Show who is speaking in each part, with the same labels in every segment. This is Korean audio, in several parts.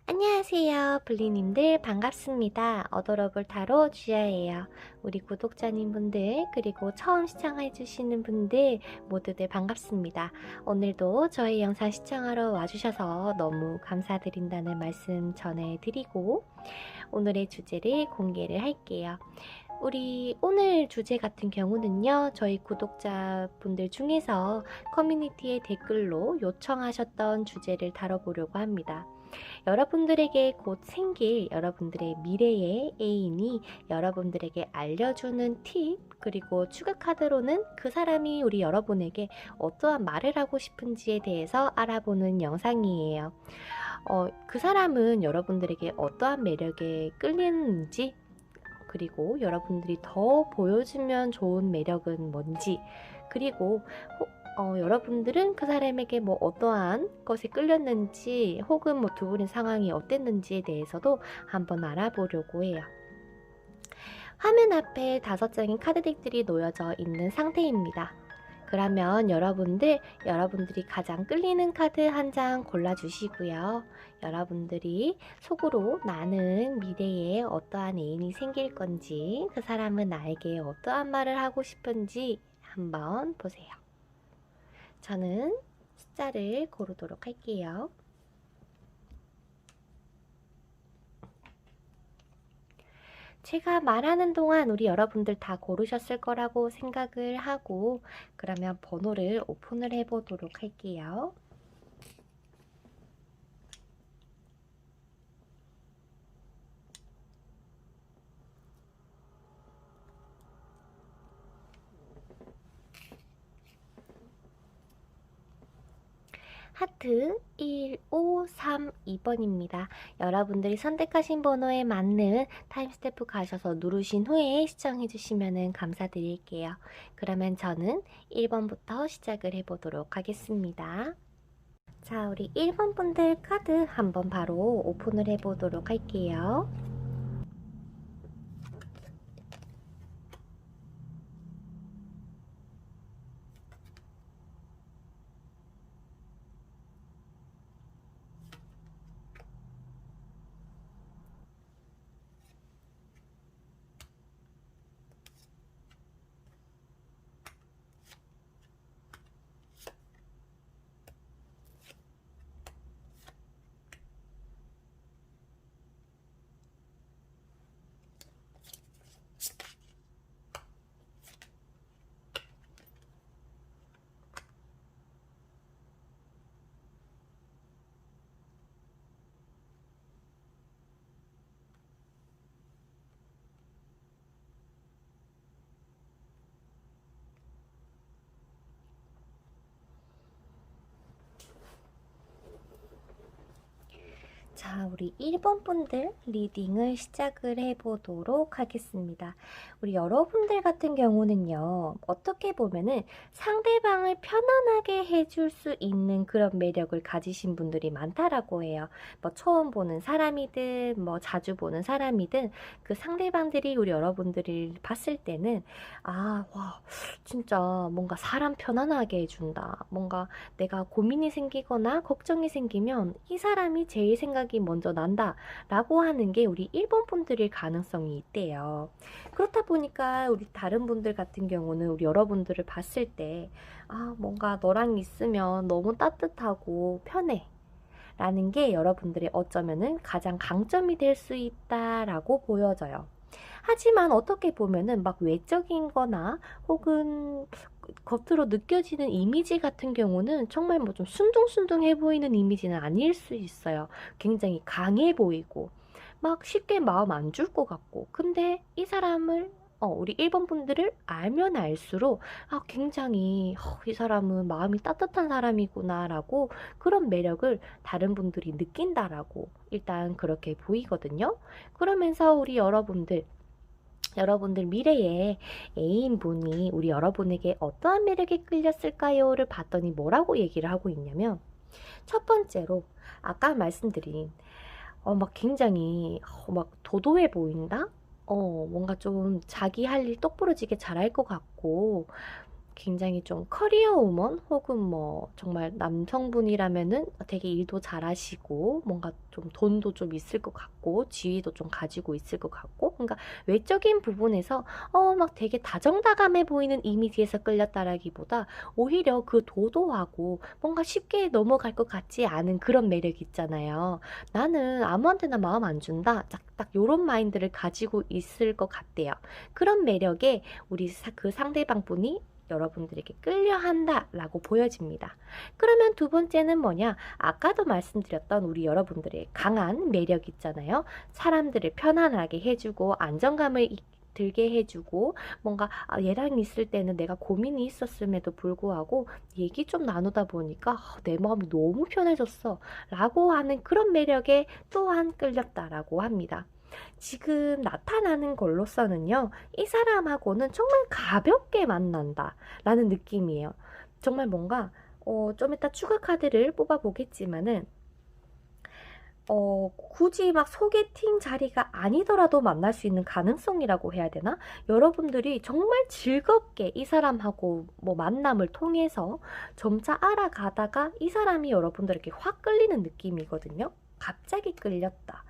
Speaker 1: 안녕하세요. 블리님들 반갑습니다. 어도러블 타로 주야예요. 우리 구독자님분들 그리고 처음 시청해주시는 분들 모두들 반갑습니다. 오늘도 저희 영상 시청하러 와주셔서 너무 감사드린다는 말씀 전해드리고 오늘의 주제를 공개를 할게요. 우리 오늘 주제 같은 경우는요, 저희 구독자분들 중에서 커뮤니티에 댓글로 요청하셨던 주제를 다뤄보려고 합니다. 여러분들에게 곧 생길 여러분들의 미래의 애인이 여러분들에게 알려주는 팁, 그리고 추가 카드로는 그 사람이 우리 여러분에게 어떠한 말을 하고 싶은지에 대해서 알아보는 영상이에요. 그 사람은 여러분들에게 어떠한 매력에 끌리는지, 그리고 여러분들이 더 보여주면 좋은 매력은 뭔지, 그리고 여러분들은 그 사람에게 뭐 어떠한 것에 끌렸는지 혹은 뭐 두 분의 상황이 어땠는지에 대해서도 한번 알아보려고 해요. 화면 앞에 5장의 카드덱들이 놓여져 있는 상태입니다. 그러면 여러분들이 가장 끌리는 카드 한 장 골라주시고요. 여러분들이 속으로 나는 미래에 어떠한 애인이 생길 건지, 그 사람은 나에게 어떠한 말을 하고 싶은지 한번 보세요. 저는 숫자를 고르도록 할게요. 제가 말하는 동안 우리 여러분들 다 고르셨을 거라고 생각을 하고, 그러면 번호를 오픈을 해보도록 할게요. 하트 1532번입니다. 여러분들이 선택하신 번호에 맞는 타임스탬프 가셔서 누르신 후에 시청해 주시면 감사드릴게요. 그러면 저는 1번부터 시작을 해보도록 하겠습니다. 자, 우리 1번 분들 카드 한번 바로 오픈을 해보도록 할게요. 자, 우리 1번 분들 리딩을 시작을 해보도록 하겠습니다. 우리 여러분들 같은 경우는요, 어떻게 보면은 상대방을 편안하게 해줄 수 있는 그런 매력을 가지신 분들이 많다라고 해요. 뭐 처음 보는 사람이든 뭐 자주 보는 사람이든 그 상대방들이 우리 여러분들을 봤을 때는 와, 진짜 뭔가 사람 편안하게 해준다. 뭔가 내가 고민이 생기거나 걱정이 생기면 이 사람이 제일 생각이 먼저 난다 라고 하는 게 우리 1번 분들일 가능성이 있대요. 그렇다 보니까 우리 다른 분들 같은 경우는 우리 여러분들을 봤을 때 뭔가 너랑 있으면 너무 따뜻하고 편해 라는 게 여러분들의 어쩌면은 가장 강점이 될 수 있다라고 보여져요. 하지만 어떻게 보면은 막 외적인 거나 혹은 겉으로 느껴지는 이미지 같은 경우는 정말 뭐 좀 순둥순둥해 보이는 이미지는 아닐 수 있어요. 굉장히 강해 보이고 막 쉽게 마음 안 줄 것 같고, 근데 이 사람을 우리 1번 분들을 알면 알수록 굉장히 이 사람은 마음이 따뜻한 사람이구나 라고 그런 매력을 다른 분들이 느낀다라고 일단 그렇게 보이거든요. 그러면서 우리 여러분들 미래의 애인분이 우리 여러분에게 어떠한 매력에 끌렸을까요?를 봤더니 뭐라고 얘기를 하고 있냐면, 첫 번째로 아까 말씀드린 막 굉장히 막 도도해 보인다? 뭔가 좀 자기 할 일 똑부러지게 잘할 것 같고, 굉장히 좀 커리어 우먼 혹은 뭐 정말 남성분이라면은 되게 일도 잘하시고 뭔가 좀 돈도 좀 있을 것 같고 지위도 좀 가지고 있을 것 같고 그러니까 외적인 부분에서 막 되게 다정다감해 보이는 이미지에서 끌렸다라기보다 오히려 그 도도하고 뭔가 쉽게 넘어갈 것 같지 않은 그런 매력 있잖아요. 나는 아무한테나 마음 안 준다. 딱 요런 마인드를 가지고 있을 것 같대요. 그런 매력에 우리 그 상대방 분이 여러분들에게 끌려한다 라고 보여집니다. 그러면 두 번째는 뭐냐? 아까도 말씀드렸던 우리 여러분들의 강한 매력 있잖아요. 사람들을 편안하게 해주고 안정감을 들게 해주고 뭔가 얘랑 있을 때는 내가 고민이 있었음에도 불구하고 얘기 좀 나누다 보니까 내 마음이 너무 편해졌어 라고 하는 그런 매력에 또한 끌렸다라고 합니다. 지금 나타나는 걸로서는요, 이 사람하고는 정말 가볍게 만난다 라는 느낌이에요. 정말 뭔가 좀 이따 추가 카드를 뽑아 보겠지만은 굳이 막 소개팅 자리가 아니더라도 만날 수 있는 가능성이라고 해야 되나? 여러분들이 정말 즐겁게 이 사람하고 뭐 만남을 통해서 점차 알아가다가 이 사람이 여러분들에게 확 끌리는 느낌이거든요. 갑자기 끌렸다.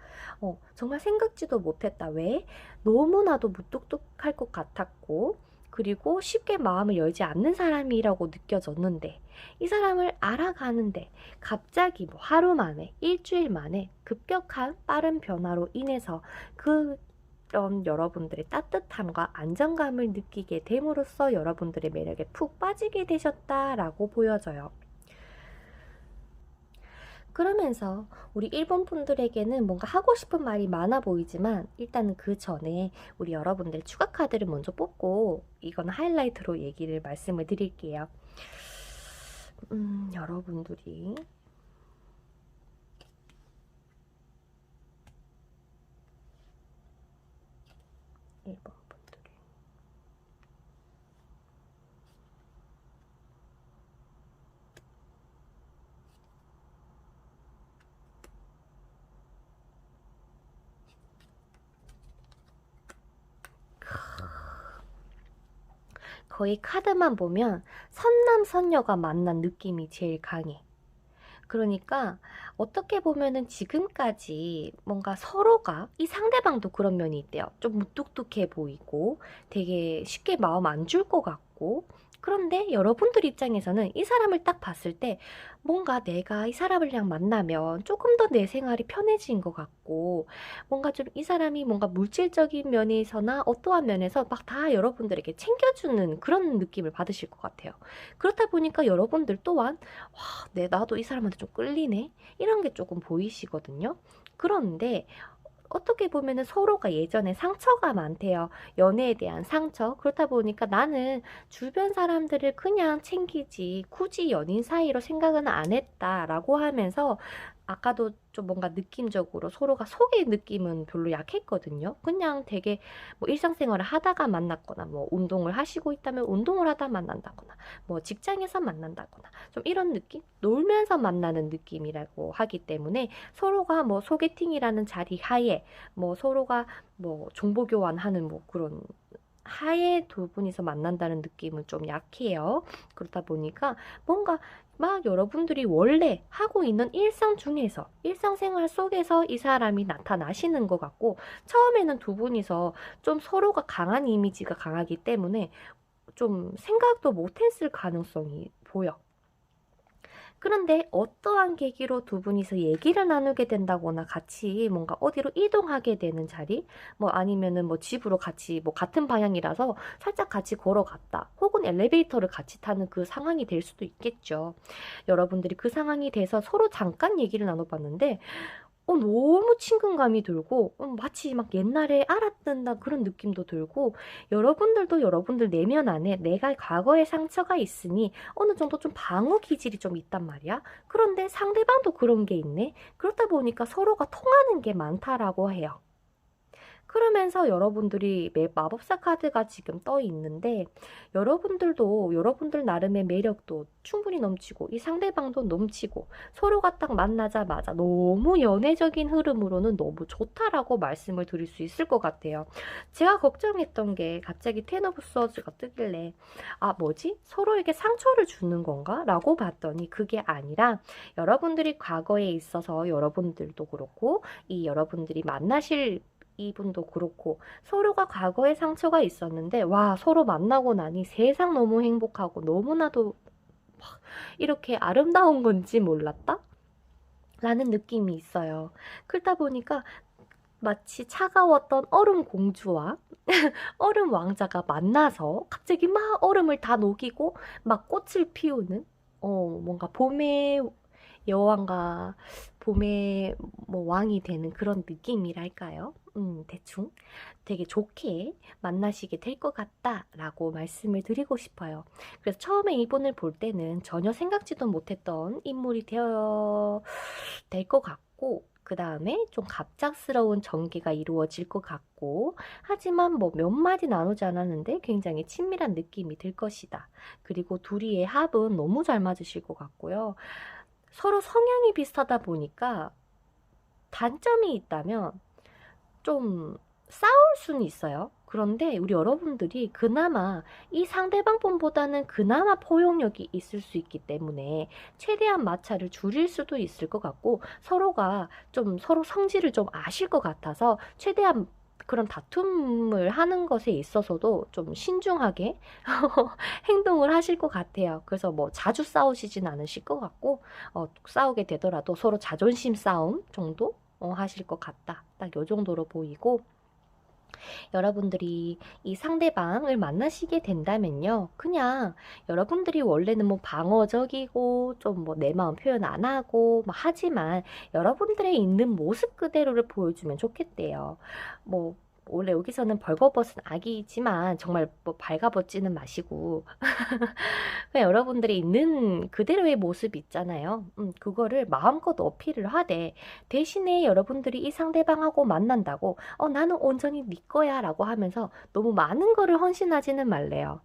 Speaker 1: 정말 생각지도 못했다. 왜? 너무나도 무뚝뚝할 것 같았고, 그리고 쉽게 마음을 열지 않는 사람이라고 느껴졌는데, 이 사람을 알아가는데 갑자기 뭐 하루 만에, 일주일 만에 급격한 빠른 변화로 인해서 그런 여러분들의 따뜻함과 안정감을 느끼게 됨으로써 여러분들의 매력에 푹 빠지게 되셨다라고 보여져요. 그러면서 우리 일본 분들에게는 뭔가 하고 싶은 말이 많아 보이지만 일단은 그 전에 우리 여러분들 추가 카드를 먼저 뽑고 이건 하이라이트로 얘기를 말씀을 드릴게요. 여러분들이 1번 분들이 거의 카드만 보면 선남선녀가 만난 느낌이 제일 강해. 그러니까 어떻게 보면은 지금까지 뭔가 서로가 이 상대방도 그런 면이 있대요. 좀 무뚝뚝해 보이고 되게 쉽게 마음 안 줄 것 같고 그런데 여러분들 입장에서는 이 사람을 딱 봤을 때 뭔가 내가 이 사람을랑 만나면 조금 더 내 생활이 편해진 것 같고 뭔가 좀 이 사람이 뭔가 물질적인 면에서나 어떠한 면에서 막 다 여러분들에게 챙겨주는 그런 느낌을 받으실 것 같아요. 그렇다 보니까 여러분들 또한 와, 나도 이 사람한테 좀 끌리네? 이런 게 조금 보이시거든요. 그런데 어떻게 보면은 서로가 예전에 상처가 많대요. 연애에 대한 상처. 그렇다 보니까 나는 주변 사람들을 그냥 챙기지 굳이 연인 사이로 생각은 안 했다라고 하면서 아까도 좀 뭔가 느낌적으로 서로가 속의 느낌은 별로 약했거든요. 그냥 되게 뭐 일상생활을 하다가 만났거나 뭐 운동을 하시고 있다면 운동을 하다 만난다거나 뭐 직장에서 만난다거나 좀 이런 느낌? 놀면서 만나는 느낌이라고 하기 때문에 서로가 뭐 소개팅이라는 자리 하에 뭐 서로가 뭐 정보 교환하는 뭐 그런 하에 두 분이서 만난다는 느낌은 좀 약해요. 그렇다 보니까 뭔가 막 여러분들이 원래 하고 있는 일상 중에서 일상생활 속에서 이 사람이 나타나시는 것 같고 처음에는 두 분이서 좀 서로가 강한 이미지가 강하기 때문에 좀 생각도 못했을 가능성이 보여. 그런데 어떠한 계기로 두 분이서 얘기를 나누게 된다거나 같이 뭔가 어디로 이동하게 되는 자리? 뭐 아니면은 뭐 집으로 같이 뭐 같은 방향이라서 살짝 같이 걸어갔다. 혹은 엘리베이터를 같이 타는 그 상황이 될 수도 있겠죠. 여러분들이 그 상황이 돼서 서로 잠깐 얘기를 나눠봤는데 너무 친근감이 들고, 마치 막 옛날에 알았던다 그런 느낌도 들고, 여러분들도 여러분들 내면 안에 내가 과거에 상처가 있으니 어느 정도 좀 방어 기질이 좀 있단 말이야. 그런데 상대방도 그런 게 있네. 그렇다 보니까 서로가 통하는 게 많다라고 해요. 그러면서 여러분들이 마법사 카드가 지금 떠 있는데 여러분들도 여러분들 나름의 매력도 충분히 넘치고 이 상대방도 넘치고 서로가 딱 만나자마자 너무 연애적인 흐름으로는 너무 좋다라고 말씀을 드릴 수 있을 것 같아요. 제가 걱정했던 게 갑자기 텐 오브 스워드가 뜨길래 아 뭐지? 서로에게 상처를 주는 건가? 라고 봤더니 그게 아니라 여러분들이 과거에 있어서 여러분들도 그렇고 이 여러분들이 만나실 이분도 그렇고 서로가 과거에 상처가 있었는데 와 서로 만나고 나니 세상 너무 행복하고 너무나도 막 이렇게 아름다운 건지 몰랐다? 라는 느낌이 있어요. 그러다 보니까 마치 차가웠던 얼음 공주와 얼음 왕자가 만나서 갑자기 막 얼음을 다 녹이고 막 꽃을 피우는 뭔가 봄의 여왕과 봄의 뭐 왕이 되는 그런 느낌이랄까요? 대충 되게 좋게 만나시게 될 것 같다라고 말씀을 드리고 싶어요. 그래서 처음에 이분을 볼 때는 전혀 생각지도 못했던 인물이 될 것 같고 그 다음에 좀 갑작스러운 전개가 이루어질 것 같고 하지만 뭐 몇 마디 나누지 않았는데 굉장히 친밀한 느낌이 들 것이다. 그리고 둘이의 합은 너무 잘 맞으실 것 같고요. 서로 성향이 비슷하다 보니까 단점이 있다면 좀 싸울 수는 있어요. 그런데 우리 여러분들이 그나마 이 상대방 분보다는 그나마 포용력이 있을 수 있기 때문에 최대한 마찰을 줄일 수도 있을 것 같고 서로가 좀 서로 성질을 좀 아실 것 같아서 최대한 그런 다툼을 하는 것에 있어서도 좀 신중하게 행동을 하실 것 같아요. 그래서 뭐 자주 싸우시진 않으실 것 같고 싸우게 되더라도 서로 자존심 싸움 정도 하실 것 같다. 딱 요 정도로 보이고 여러분들이 이 상대방을 만나시게 된다면요. 그냥 여러분들이 원래는 뭐 방어적이고 좀 뭐 내 마음 표현 안 하고 막 하지만 여러분들의 있는 모습 그대로를 보여주면 좋겠대요. 뭐 원래 여기서는 벌거벗은 아기이지만 정말 뭐 발가벗지는 마시고 그냥 여러분들이 있는 그대로의 모습 있잖아요. 그거를 마음껏 어필을 하되 대신에 여러분들이 이 상대방하고 만난다고 나는 온전히 네 거야 라고 하면서 너무 많은 거를 헌신하지는 말래요.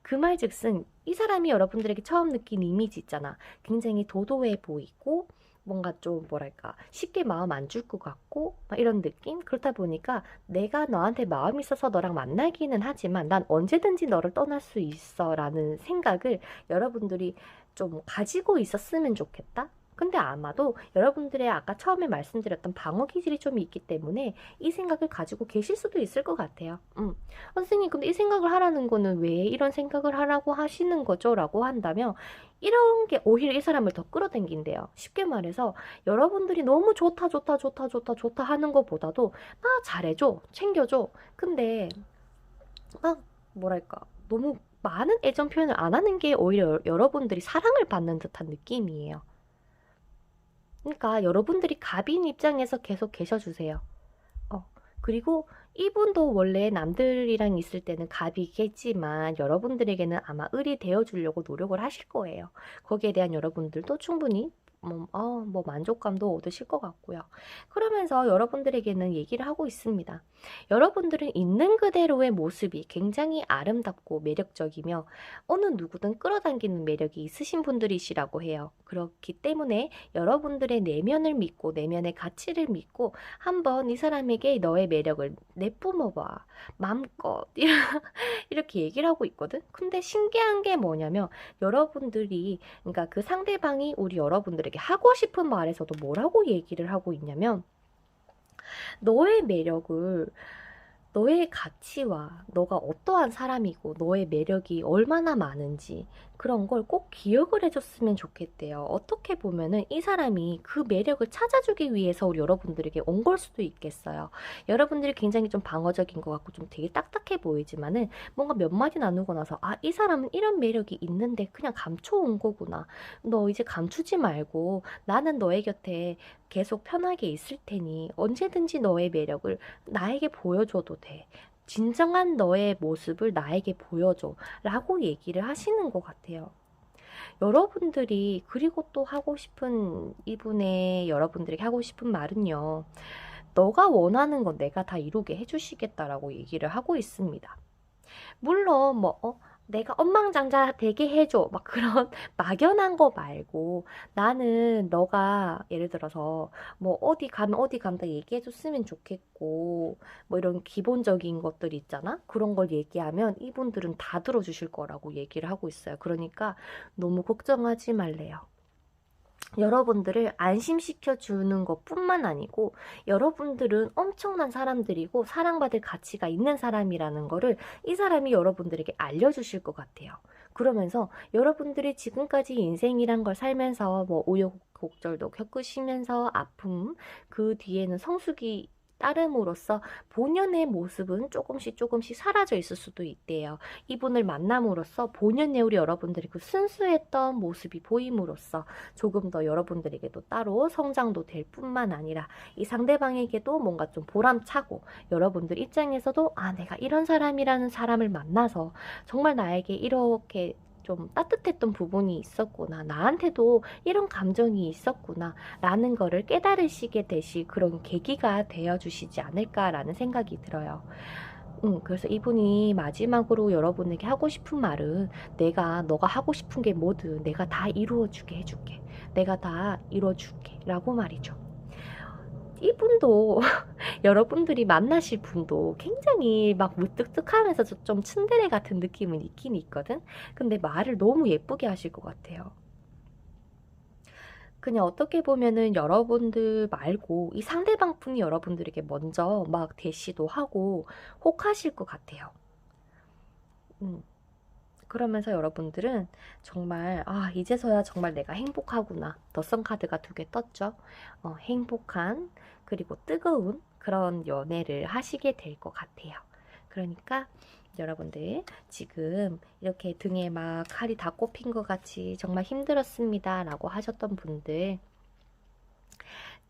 Speaker 1: 그 말즉슨 이 사람이 여러분들에게 처음 느낀 이미지 있잖아. 굉장히 도도해 보이고 뭔가 좀 뭐랄까 쉽게 마음 안 줄 것 같고 막 이런 느낌? 그렇다 보니까 내가 너한테 마음이 있어서 너랑 만나기는 하지만 난 언제든지 너를 떠날 수 있어 라는 생각을 여러분들이 좀 가지고 있었으면 좋겠다? 근데 아마도 여러분들의 아까 처음에 말씀드렸던 방어 기질이 좀 있기 때문에 이 생각을 가지고 계실 수도 있을 것 같아요. 선생님, 근데 이 생각을 하라는 거는 왜 이런 생각을 하라고 하시는 거죠? 라고 한다면 이런 게 오히려 이 사람을 더 끌어당긴대요. 쉽게 말해서 여러분들이 너무 좋다 좋다 좋다 좋다 좋다 하는 것보다도 막 잘해줘, 챙겨줘. 근데 막 뭐랄까 너무 많은 애정 표현을 안 하는 게 오히려 여러분들이 사랑을 받는 듯한 느낌이에요. 그러니까 여러분들이 갑인 입장에서 계속 계셔주세요. 그리고 이분도 원래 남들이랑 있을 때는 갑이겠지만 여러분들에게는 아마 을이 되어주려고 노력을 하실 거예요. 거기에 대한 여러분들도 충분히 뭐 만족감도 얻으실 것 같고요. 그러면서 여러분들에게는 얘기를 하고 있습니다. 여러분들은 있는 그대로의 모습이 굉장히 아름답고 매력적이며 어느 누구든 끌어당기는 매력이 있으신 분들이시라고 해요. 그렇기 때문에 여러분들의 내면을 믿고 내면의 가치를 믿고 한번 이 사람에게 너의 매력을 내뿜어봐. 마음껏 이렇게 얘기를 하고 있거든. 근데 신기한 게 뭐냐면 여러분들이 그러니까 그 상대방이 우리 여러분들에게 하고 싶은 말에서도 뭐라고 얘기를 하고 있냐면 너의 매력을 너의 가치와 너가 어떠한 사람이고 너의 매력이 얼마나 많은지 그런 걸 꼭 기억을 해줬으면 좋겠대요. 어떻게 보면은 이 사람이 그 매력을 찾아주기 위해서 우리 여러분들에게 온 걸 수도 있겠어요. 여러분들이 굉장히 좀 방어적인 것 같고 좀 되게 딱딱해 보이지만은 뭔가 몇 마디 나누고 나서 아, 이 사람은 이런 매력이 있는데 그냥 감춰온 거구나. 너 이제 감추지 말고 나는 너의 곁에 계속 편하게 있을 테니 언제든지 너의 매력을 나에게 보여줘도 돼. 진정한 너의 모습을 나에게 보여줘. 라고 얘기를 하시는 것 같아요. 여러분들이 그리고 또 하고 싶은 이분의 여러분들에게 하고 싶은 말은요. 너가 원하는 건 내가 다 이루게 해주시겠다라고 얘기를 하고 있습니다. 물론 뭐 내가 억만장자 되게 해줘 막 그런 막연한 거 말고 나는 너가 예를 들어서 뭐 어디 가면 어디 간다 얘기해 줬으면 좋겠고 뭐 이런 기본적인 것들 있잖아 그런 걸 얘기하면 이분들은 다 들어주실 거라고 얘기를 하고 있어요. 그러니까 너무 걱정하지 말래요. 여러분들을 안심시켜 주는 것뿐만 아니고 여러분들은 엄청난 사람들이고 사랑받을 가치가 있는 사람이라는 거를 이 사람이 여러분들에게 알려주실 것 같아요. 그러면서 여러분들이 지금까지 인생이란 걸 살면서 뭐 우여곡절도 겪으시면서 아픔, 그 뒤에는 성숙이 따름으로써 본연의 모습은 조금씩 사라져 있을 수도 있대요. 이분을 만남으로써 본연의 우리 여러분들이 그 순수했던 모습이 보임으로써 조금 더 여러분들에게도 따로 성장도 될 뿐만 아니라 이 상대방에게도 뭔가 좀 보람차고 여러분들 입장에서도 아 내가 이런 사람이라는 사람을 만나서 정말 나에게 이렇게 좀 따뜻했던 부분이 있었구나. 나한테도 이런 감정이 있었구나. 라는 거를 깨달으시게 되실 그런 계기가 되어주시지 않을까라는 생각이 들어요. 그래서 이분이 마지막으로 여러분에게 하고 싶은 말은 너가 하고 싶은 게 뭐든 내가 다 이루어주게 해줄게. 내가 다 이루어줄게. 라고 말이죠. 이분도 여러분들이 만나실 분도 굉장히 막 무뚝뚝하면서 좀 츤데레 같은 느낌은 있긴 있거든. 근데 말을 너무 예쁘게 하실 것 같아요. 그냥 어떻게 보면은 여러분들 말고 이 상대방 분이 여러분들에게 먼저 막 대시도 하고 혹하실 것 같아요. 음. 그러면서 여러분들은 정말 이제서야 정말 내가 행복하구나. 더선 카드가 2개 떴죠. 행복한 그리고 뜨거운 그런 연애를 하시게 될 것 같아요. 그러니까 여러분들 지금 이렇게 등에 막 칼이 다 꼽힌 것 같이 정말 힘들었습니다 라고 하셨던 분들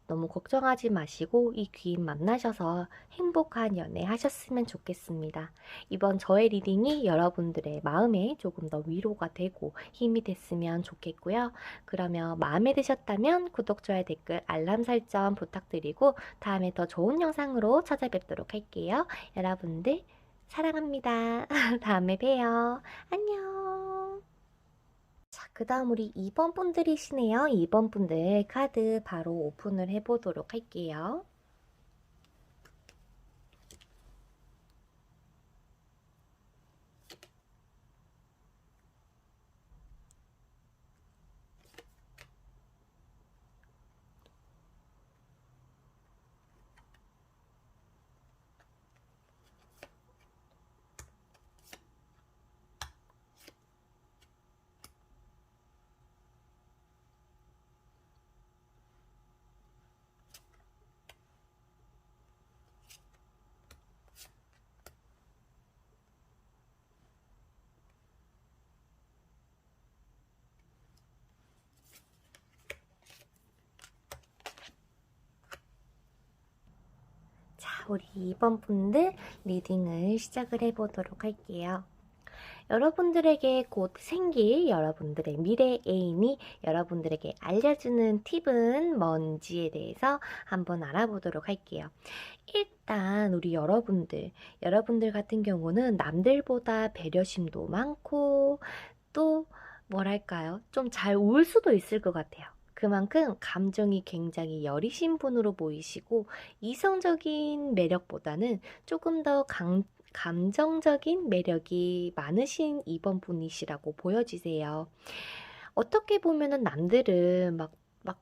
Speaker 1: 너무 걱정하지 마시고 이 귀인 만나셔서 행복한 연애 하셨으면 좋겠습니다. 이번 저의 리딩이 여러분들의 마음에 조금 더 위로가 되고 힘이 됐으면 좋겠고요. 그러면 마음에 드셨다면 구독, 좋아요, 댓글, 알람 설정 부탁드리고 다음에 더 좋은 영상으로 찾아뵙도록 할게요. 여러분들 사랑합니다. 다음에 봬요. 안녕. 자, 그 다음 우리 2번 분들이시네요. 2번 분들 카드 바로 오픈을 해보도록 할게요. 자, 우리 2번 분들 리딩을 시작을 해보도록 할게요. 여러분들에게 곧 생길 여러분들의 미래 애인이 여러분들에게 알려주는 팁은 뭔지에 대해서 한번 알아보도록 할게요. 일단 우리 여러분들 같은 경우는 남들보다 배려심도 많고 또 뭐랄까요? 좀 잘 울 수도 있을 것 같아요. 그만큼 감정이 굉장히 여리신 분으로 보이시고 이성적인 매력보다는 조금 더 감정적인 매력이 많으신 2번 분이시라고 보여지세요. 어떻게 보면은 남들은 막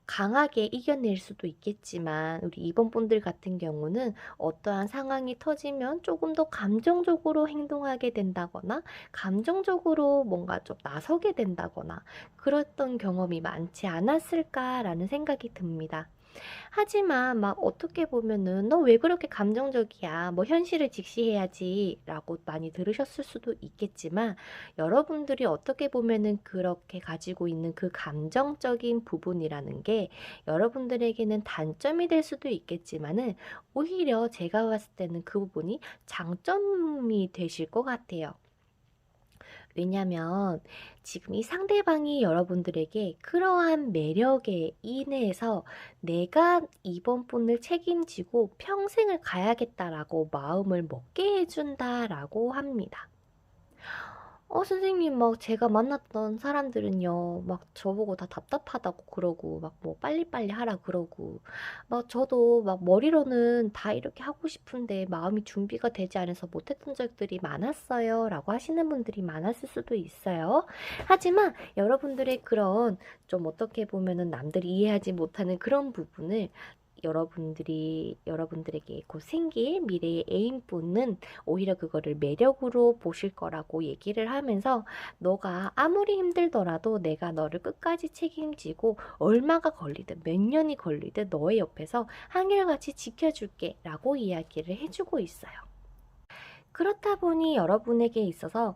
Speaker 1: 강하게 이겨낼 수도 있겠지만 우리 2번 분들 같은 경우는 어떠한 상황이 터지면 조금 더 감정적으로 행동하게 된다거나 감정적으로 뭔가 좀 나서게 된다거나 그랬던 경험이 많지 않았을까라는 생각이 듭니다. 하지만 막 어떻게 보면은 너 왜 그렇게 감정적이야? 뭐 현실을 직시해야지 라고 많이 들으셨을 수도 있겠지만 여러분들이 어떻게 보면은 그렇게 가지고 있는 그 감정적인 부분이라는 게 여러분들에게는 단점이 될 수도 있겠지만은 오히려 제가 봤을 때는 그 부분이 장점이 되실 것 같아요. 왜냐면 지금 이 상대방이 여러분들에게 그러한 매력에 인해서 내가 이번 분을 책임지고 평생을 가야겠다라고 마음을 먹게 해준다라고 합니다. 선생님, 막 제가 만났던 사람들은요, 막 저보고 다 답답하다고 그러고, 막 뭐 빨리빨리 하라 그러고, 막 저도 막 머리로는 다 이렇게 하고 싶은데 마음이 준비가 되지 않아서 못했던 적들이 많았어요. 라고 하시는 분들이 많았을 수도 있어요. 하지만 여러분들의 그런 좀 어떻게 보면은 남들이 이해하지 못하는 그런 부분을 여러분들에게 곧 생길 미래의 애인분은 오히려 그거를 매력으로 보실 거라고 얘기를 하면서 너가 아무리 힘들더라도 내가 너를 끝까지 책임지고 얼마가 걸리든 몇 년이 걸리든 너의 옆에서 한결같이 지켜줄게 라고 이야기를 해주고 있어요. 그렇다 보니 여러분에게 있어서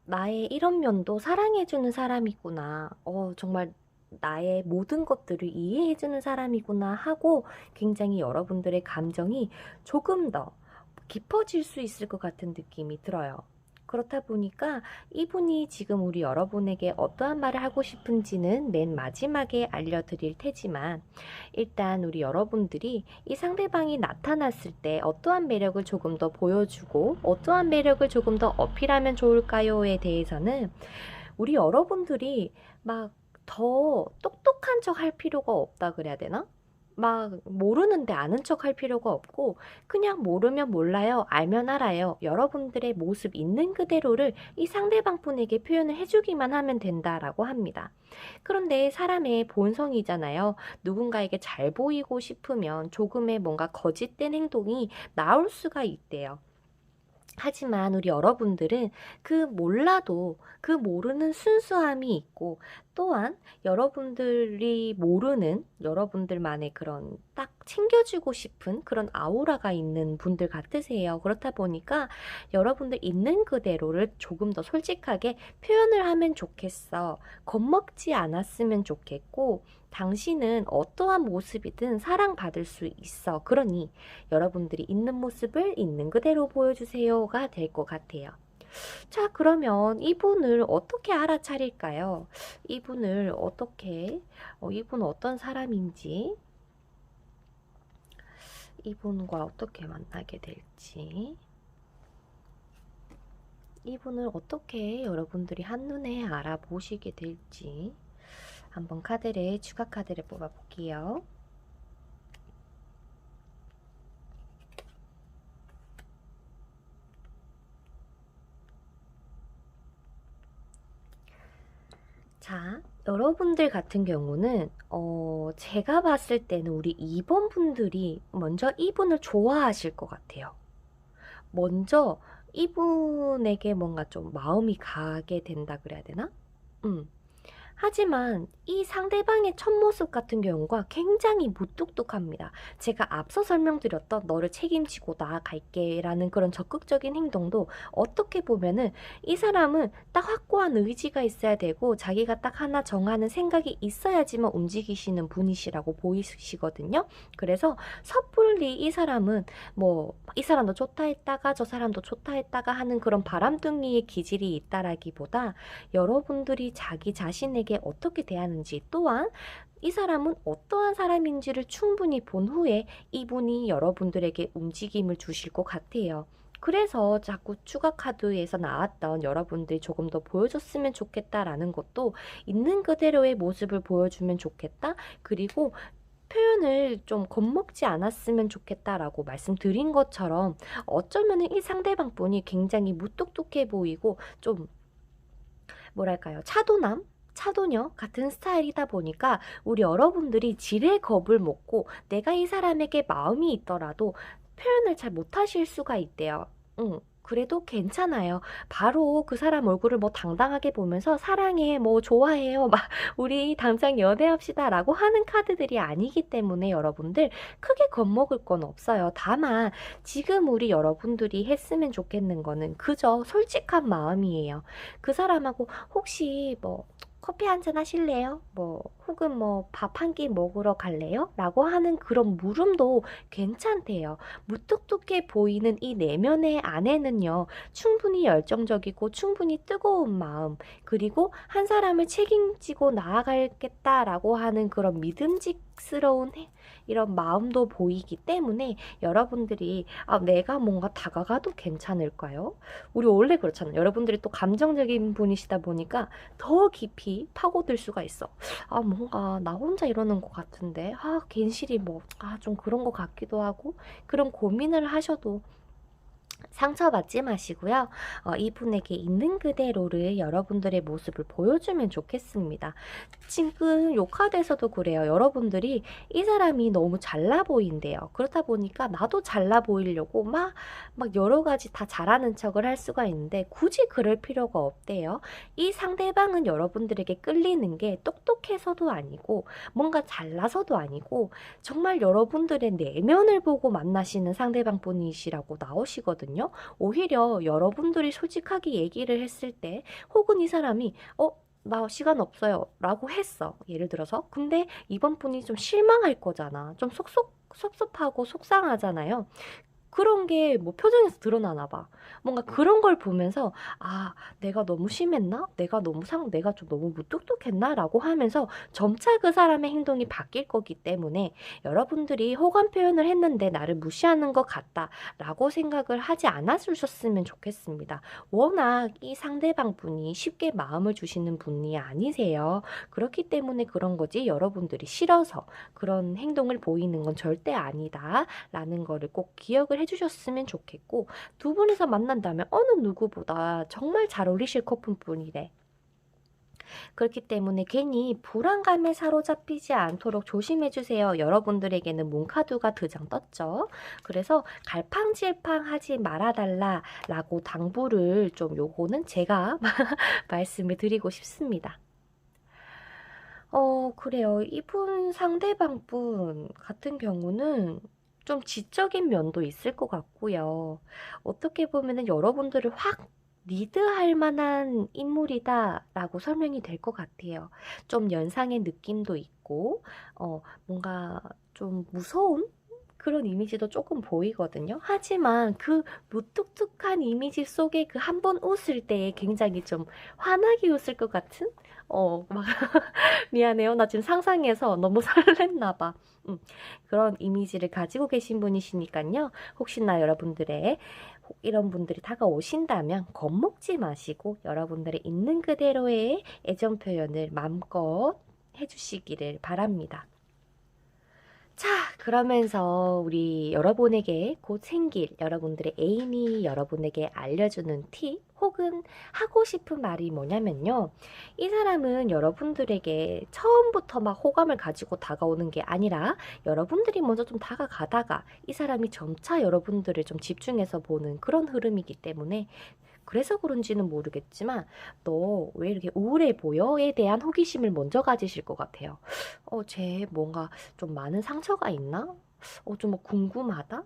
Speaker 1: 나의 이런 면도 사랑해주는 사람이구나. 정말 나의 모든 것들을 이해해주는 사람이구나 하고 굉장히 여러분들의 감정이 조금 더 깊어질 수 있을 것 같은 느낌이 들어요. 그렇다 보니까 이분이 지금 우리 여러분에게 어떠한 말을 하고 싶은지는 맨 마지막에 알려드릴 테지만 일단 우리 여러분들이 이 상대방이 나타났을 때 어떠한 매력을 조금 더 보여주고 어떠한 매력을 조금 더 어필하면 좋을까요에 대해서는 우리 여러분들이 막 더 똑똑한 척 할 필요가 없다 그래야 되나? 막 모르는데 아는 척 할 필요가 없고 그냥 모르면 몰라요, 알면 알아요. 여러분들의 모습 있는 그대로를 이 상대방 분에게 표현을 해주기만 하면 된다라고 합니다. 그런데 사람의 본성이잖아요. 누군가에게 잘 보이고 싶으면 조금의 뭔가 거짓된 행동이 나올 수가 있대요. 하지만 우리 여러분들은 몰라도 그 모르는 순수함이 있고 또한 여러분들이 모르는 여러분들만의 그런 딱 챙겨주고 싶은 그런 아우라가 있는 분들 같으세요. 그렇다 보니까 여러분들 있는 그대로를 조금 더 솔직하게 표현을 하면 좋겠어. 겁먹지 않았으면 좋겠고 당신은 어떠한 모습이든 사랑받을 수 있어. 그러니 여러분들이 있는 모습을 있는 그대로 보여주세요가 될 것 같아요. 자, 그러면 이분을 어떻게 알아차릴까요? 이분은 어떤 사람인지, 이분과 어떻게 만나게 될지, 이분을 어떻게 여러분들이 한눈에 알아보시게 될지, 한번 추가 카드를 뽑아볼게요. 자, 여러분들 같은 경우는 제가 봤을 때는 우리 2번 분들이 먼저 이분을 좋아하실 것 같아요. 먼저 이분에게 뭔가 좀 마음이 가게 된다 그래야 되나? 하지만 이 상대방의 첫 모습 같은 경우가 굉장히 무뚝뚝합니다. 제가 앞서 설명드렸던 너를 책임지고 나아갈게 라는 그런 적극적인 행동도 어떻게 보면은 이 사람은 딱 확고한 의지가 있어야 되고 자기가 딱 하나 정하는 생각이 있어야지만 움직이시는 분이시라고 보이시거든요. 그래서 섣불리 이 사람은 이 사람도 좋다 했다가 저 사람도 좋다 했다가 하는 그런 바람둥이의 기질이 있다라기보다 여러분들이 자기 자신에게 어떻게 대하는지 또한 이 사람은 어떠한 사람인지를 충분히 본 후에 이분이 여러분들에게 움직임을 주실 것 같아요. 그래서 자꾸 추가 카드에서 나왔던 여러분들이 조금 더 보여줬으면 좋겠다라는 것도 있는 그대로의 모습을 보여주면 좋겠다. 그리고 표현을 좀 겁먹지 않았으면 좋겠다라고 말씀드린 것처럼 어쩌면 이 상대방 분이 굉장히 무뚝뚝해 보이고 좀 뭐랄까요? 차도녀 같은 스타일이다 보니까 우리 여러분들이 지레 겁을 먹고 내가 이 사람에게 마음이 있더라도 표현을 잘 못하실 수가 있대요. 그래도 괜찮아요. 바로 그 사람 얼굴을 당당하게 보면서 사랑해, 좋아해요, 막 우리 당장 연애합시다 라고 하는 카드들이 아니기 때문에 여러분들 크게 겁먹을 건 없어요. 다만 지금 우리 여러분들이 했으면 좋겠는 거는 그저 솔직한 마음이에요. 그 사람하고 혹시 커피 한잔 하실래요? 뭐 혹은 뭐 밥 한 끼 먹으러 갈래요? 라고 하는 그런 물음도 괜찮대요. 무뚝뚝해 보이는 이 내면의 안에는요, 충분히 열정적이고 충분히 뜨거운 마음, 그리고 한 사람을 책임지고 나아가겠다라고 하는 그런 믿음직스러운 이런 마음도 보이기 때문에 여러분들이 내가 뭔가 다가가도 괜찮을까요? 우리 원래 그렇잖아요. 여러분들이 또 감정적인 분이시다 보니까 더 깊이 파고들 수가 있어. 뭔가 나 혼자 이러는 것 같은데, 괜시리 뭐, 좀 그런 것 같기도 하고, 그런 고민을 하셔도 상처받지 마시고요. 이분에게 있는 그대로를 여러분들의 모습을 보여주면 좋겠습니다. 지금 요카드에서도 그래요. 여러분들이 이 사람이 너무 잘나 보인대요. 그렇다 보니까 나도 잘나 보이려고 막 여러 가지 다 잘하는 척을 할 수가 있는데 굳이 그럴 필요가 없대요. 이 상대방은 여러분들에게 끌리는 게 똑똑해서도 아니고 뭔가 잘나서도 아니고 정말 여러분들의 내면을 보고 만나시는 상대방 분이시라고 나오시거든요. 오히려 여러분들이 솔직하게 얘기를 했을 때 혹은 이 사람이 나 시간 없어요 라고 했어. 예를 들어서. 근데 이번 분이 좀 실망할 거잖아. 좀 섭섭하고 속상하잖아요. 그런 게 뭐 표정에서 드러나나 봐. 뭔가 그런 걸 보면서 내가 너무 심했나? 내가 좀 너무 무뚝뚝했나? 라고 하면서 점차 그 사람의 행동이 바뀔 거기 때문에 여러분들이 호감 표현을 했는데 나를 무시하는 것 같다 라고 생각을 하지 않았으셨으면 좋겠습니다. 워낙 이 상대방 분이 쉽게 마음을 주시는 분이 아니세요. 그렇기 때문에 그런 거지 여러분들이 싫어서 그런 행동을 보이는 건 절대 아니다 라는 거를 꼭 기억을 해주셨으면 좋겠고, 두 분이서 만난다면 어느 누구보다 정말 잘 어울리실 커플분이래. 그렇기 때문에 괜히 불안감에 사로잡히지 않도록 조심해주세요. 여러분들에게는 문카두가 2장 떴죠. 그래서 갈팡질팡하지 말아달라 라고 당부를 좀 요거는 제가 말씀을 드리고 싶습니다. 그래요. 이분 상대방 분 같은 경우는 좀 지적인 면도 있을 것 같고요. 어떻게 보면은 여러분들을 확 리드할 만한 인물이다라고 설명이 될 것 같아요. 좀 연상의 느낌도 있고, 뭔가 좀 무서운 그런 이미지도 조금 보이거든요. 하지만 그 무뚝뚝한 이미지 속에 그 한 번 웃을 때에 굉장히 좀 환하게 웃을 것 같은? 막 미안해요. 나 지금 상상해서 너무 설렜나 봐. 그런 이미지를 가지고 계신 분이시니까요. 혹시나 여러분들의 이런 분들이 다가오신다면 겁먹지 마시고 여러분들의 있는 그대로의 애정 표현을 마음껏 해주시기를 바랍니다. 자, 그러면서 우리 여러분에게 곧 생길 여러분들의 애인이 여러분에게 알려주는 팁 혹은 하고 싶은 말이 뭐냐면요. 이 사람은 여러분들에게 처음부터 막 호감을 가지고 다가오는 게 아니라 여러분들이 먼저 좀 다가가다가 이 사람이 점차 여러분들을 좀 집중해서 보는 그런 흐름이기 때문에 그래서 그런지는 모르겠지만 너 왜 이렇게 우울해 보여?에 대한 호기심을 먼저 가지실 것 같아요. 쟤 뭔가 좀 많은 상처가 있나? 좀 뭐 궁금하다?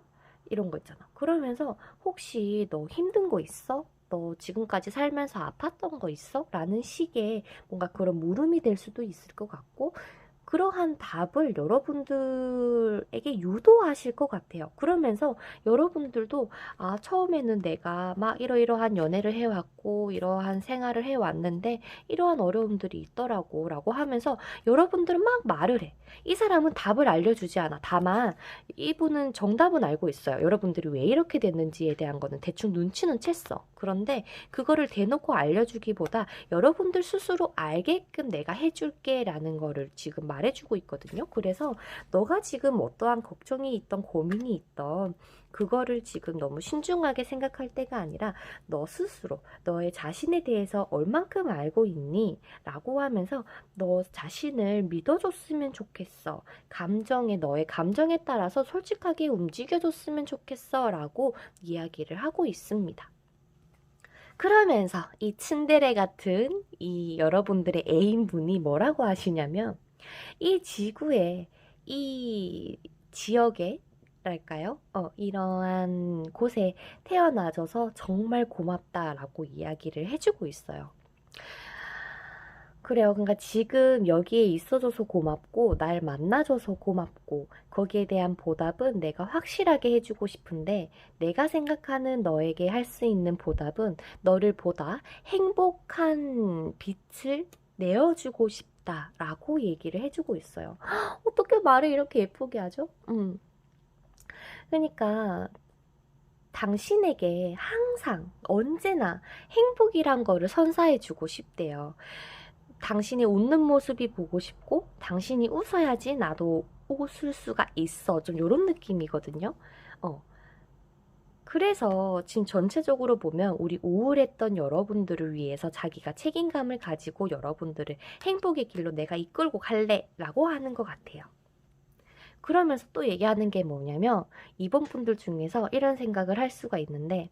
Speaker 1: 이런 거 있잖아. 그러면서 혹시 너 힘든 거 있어? 너 지금까지 살면서 아팠던 거 있어? 라는 식의 뭔가 그런 물음이 될 수도 있을 것 같고 그러한 답을 여러분들에게 유도하실 것 같아요. 그러면서 여러분들도 처음에는 내가 막 이러이러한 연애를 해왔고 이러한 생활을 해왔는데 이러한 어려움들이 있더라고 라고 하면서 여러분들은 막 말을 해. 이 사람은 답을 알려주지 않아. 다만 이분은 정답은 알고 있어요. 여러분들이 왜 이렇게 됐는지에 대한 거는 대충 눈치는 챘어. 그런데 그거를 대놓고 알려주기보다 여러분들 스스로 알게끔 내가 해줄게 라는 거를 지금 말해주고 있거든요. 그래서 너가 지금 어떠한 걱정이 있던 고민이 있던 그거를 지금 너무 신중하게 생각할 때가 아니라 너 스스로 너의 자신에 대해서 얼만큼 알고 있니? 라고 하면서 너 자신을 믿어줬으면 좋겠어. 너의 감정에 따라서 솔직하게 움직여줬으면 좋겠어. 라고 이야기를 하고 있습니다. 그러면서 이 츤데레 같은 이 여러분들의 애인분이 뭐라고 하시냐면 이 지구에 이 지역에 랄까요? 이러한 곳에 태어나줘서 정말 고맙다라고 이야기를 해주고 있어요. 그래요. 그러니까 지금 여기에 있어줘서 고맙고, 날 만나줘서 고맙고, 거기에 대한 보답은 내가 확실하게 해주고 싶은데, 내가 생각하는 너에게 할 수 있는 보답은 너를 보다 행복한 빛을 내어주고 싶다라고 얘기를 해주고 있어요. 어떻게 말을 이렇게 예쁘게 하죠? 그러니까 당신에게 항상 언제나 행복이란 거를 선사해주고 싶대요. 당신이 웃는 모습이 보고 싶고 당신이 웃어야지 나도 웃을 수가 있어. 좀 요런 느낌이거든요. 그래서 지금 전체적으로 보면 우리 우울했던 여러분들을 위해서 자기가 책임감을 가지고 여러분들을 행복의 길로 내가 이끌고 갈래 라고 하는 것 같아요. 그러면서 또 얘기하는 게 뭐냐면 이번 분들 중에서 이런 생각을 할 수가 있는데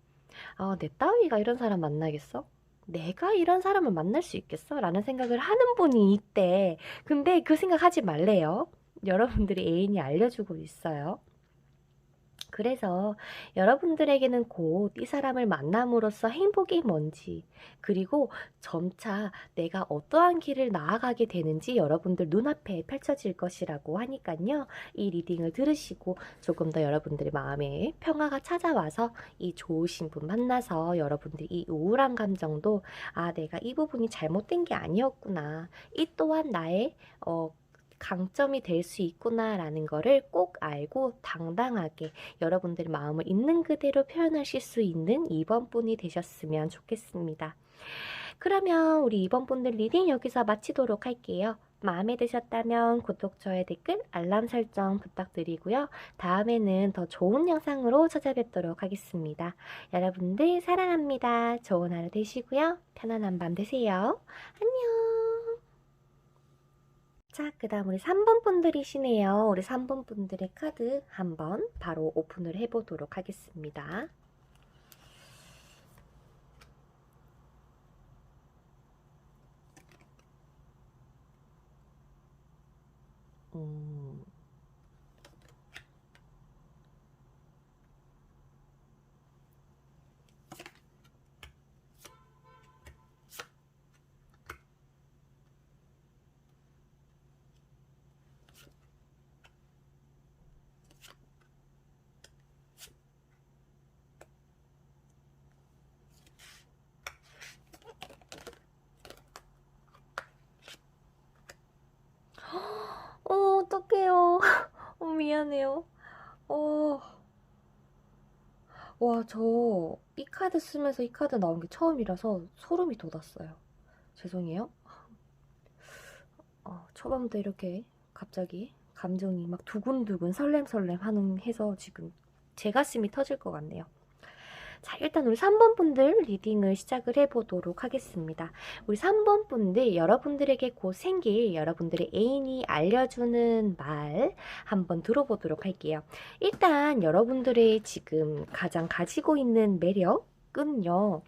Speaker 1: 내 따위가 이런 사람 만나겠어? 내가 이런 사람을 만날 수 있겠어? 라는 생각을 하는 분이 있대. 근데 그 생각하지 말래요. 여러분들이 애인이 알려주고 있어요. 그래서 여러분들에게는 곧 이 사람을 만남으로써 행복이 뭔지, 그리고 점차 내가 어떠한 길을 나아가게 되는지 여러분들 눈앞에 펼쳐질 것이라고 하니까요. 이 리딩을 들으시고 조금 더 여러분들의 마음에 평화가 찾아와서 이 좋으신 분 만나서 여러분들이 이 우울한 감정도 내가 이 부분이 잘못된 게 아니었구나. 이 또한 나의 강점이 될 수 있구나라는 거를 꼭 알고 당당하게 여러분들의 마음을 있는 그대로 표현하실 수 있는 2번 분이 되셨으면 좋겠습니다. 그러면 우리 2번 분들 리딩 여기서 마치도록 할게요. 마음에 드셨다면 구독, 좋아요, 댓글, 알람 설정 부탁드리고요. 다음에는 더 좋은 영상으로 찾아뵙도록 하겠습니다. 여러분들 사랑합니다. 좋은 하루 되시고요. 편안한 밤 되세요. 안녕. 자, 그 다음 우리 3번 분들이시네요. 우리 3번 분들의 카드 한번 바로 오픈을 해보도록 하겠습니다. 어떡해요. 미안해요. 와, 저 이 카드 쓰면서 이 카드 나온 게 처음이라서 소름이 돋았어요. 죄송해요. 초반부터 이렇게 갑자기 감정이 막 두근두근 설렘설렘 해서 지금 제 가슴이 터질 것 같네요. 자, 일단 우리 3번 분들 리딩을 시작을 해보도록 하겠습니다. 우리 3번 분들, 여러분들에게 곧 생길 여러분들의 애인이 알려주는 말 한번 들어보도록 할게요. 일단 여러분들의 지금 가장 가지고 있는 매력은요.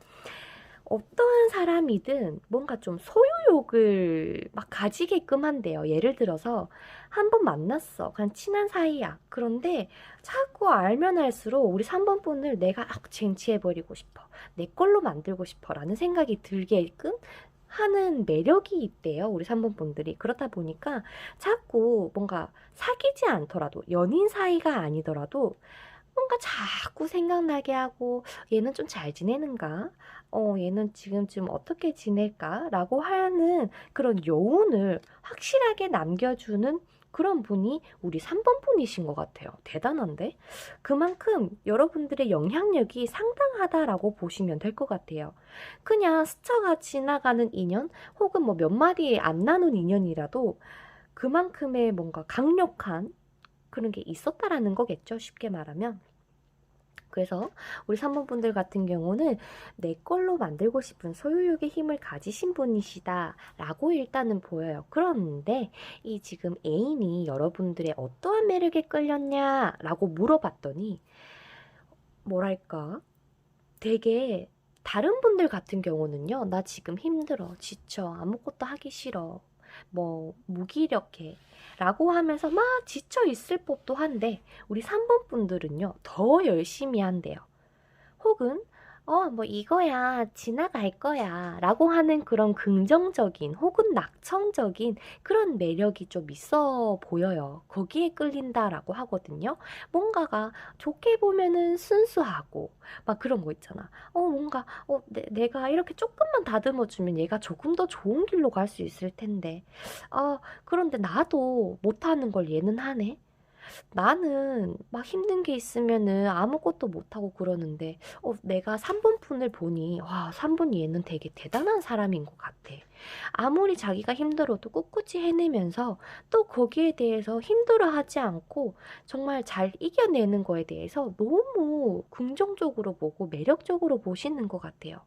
Speaker 1: 어떠한 사람이든 뭔가 좀 소유욕을 막 가지게끔 한대요. 예를 들어서 한 번 만났어. 그냥 친한 사이야. 그런데 자꾸 알면 알수록 우리 3번 분을 내가 쟁취해버리고 싶어. 내 걸로 만들고 싶어. 라는 생각이 들게끔 하는 매력이 있대요. 우리 3번 분들이. 그렇다 보니까 자꾸 뭔가 사귀지 않더라도 연인 사이가 아니더라도 뭔가 자꾸 생각나게 하고 얘는 좀 잘 지내는가? 얘는 지금쯤 어떻게 지낼까? 라고 하는 그런 여운을 확실하게 남겨주는 그런 분이 우리 3번 분이신 것 같아요. 대단한데? 그만큼 여러분들의 영향력이 상당하다라고 보시면 될 것 같아요. 그냥 스쳐가 지나가는 인연 혹은 뭐 몇 마디 안 나눈 인연이라도 그만큼의 뭔가 강력한 그런 게 있었다라는 거겠죠. 쉽게 말하면. 그래서 우리 3번 분들 같은 경우는 내 걸로 만들고 싶은 소유욕의 힘을 가지신 분이시다 라고 일단은 보여요. 그런데 이 지금 애인이 여러분들의 어떠한 매력에 끌렸냐 라고 물어봤더니 뭐랄까 되게 다른 분들 같은 경우는요. 나 지금 힘들어, 지쳐, 아무것도 하기 싫어, 뭐 무기력해 라고 하면서 막 지쳐 있을 법도 한데 우리 3번 분들은요 더 열심히 한대요. 혹은 뭐 이거야, 지나갈 거야, 라고 하는 그런 긍정적인 혹은 낙천적인 그런 매력이 좀 있어 보여요. 거기에 끌린다라고 하거든요. 뭔가가 좋게 보면은 순수하고, 막 그런 거 있잖아. 뭔가, 내가 이렇게 조금만 다듬어주면 얘가 조금 더 좋은 길로 갈 수 있을 텐데. 그런데 나도 못하는 걸 얘는 하네? 나는 막 힘든 게 있으면은 아무것도 못하고 그러는데, 내가 3분푼을 보니, 와, 3분 얘는 되게 대단한 사람인 것 같아. 아무리 자기가 힘들어도 꿋꿋이 해내면서 또 거기에 대해서 힘들어하지 않고 정말 잘 이겨내는 거에 대해서 너무 긍정적으로 보고 매력적으로 보시는 것 같아요.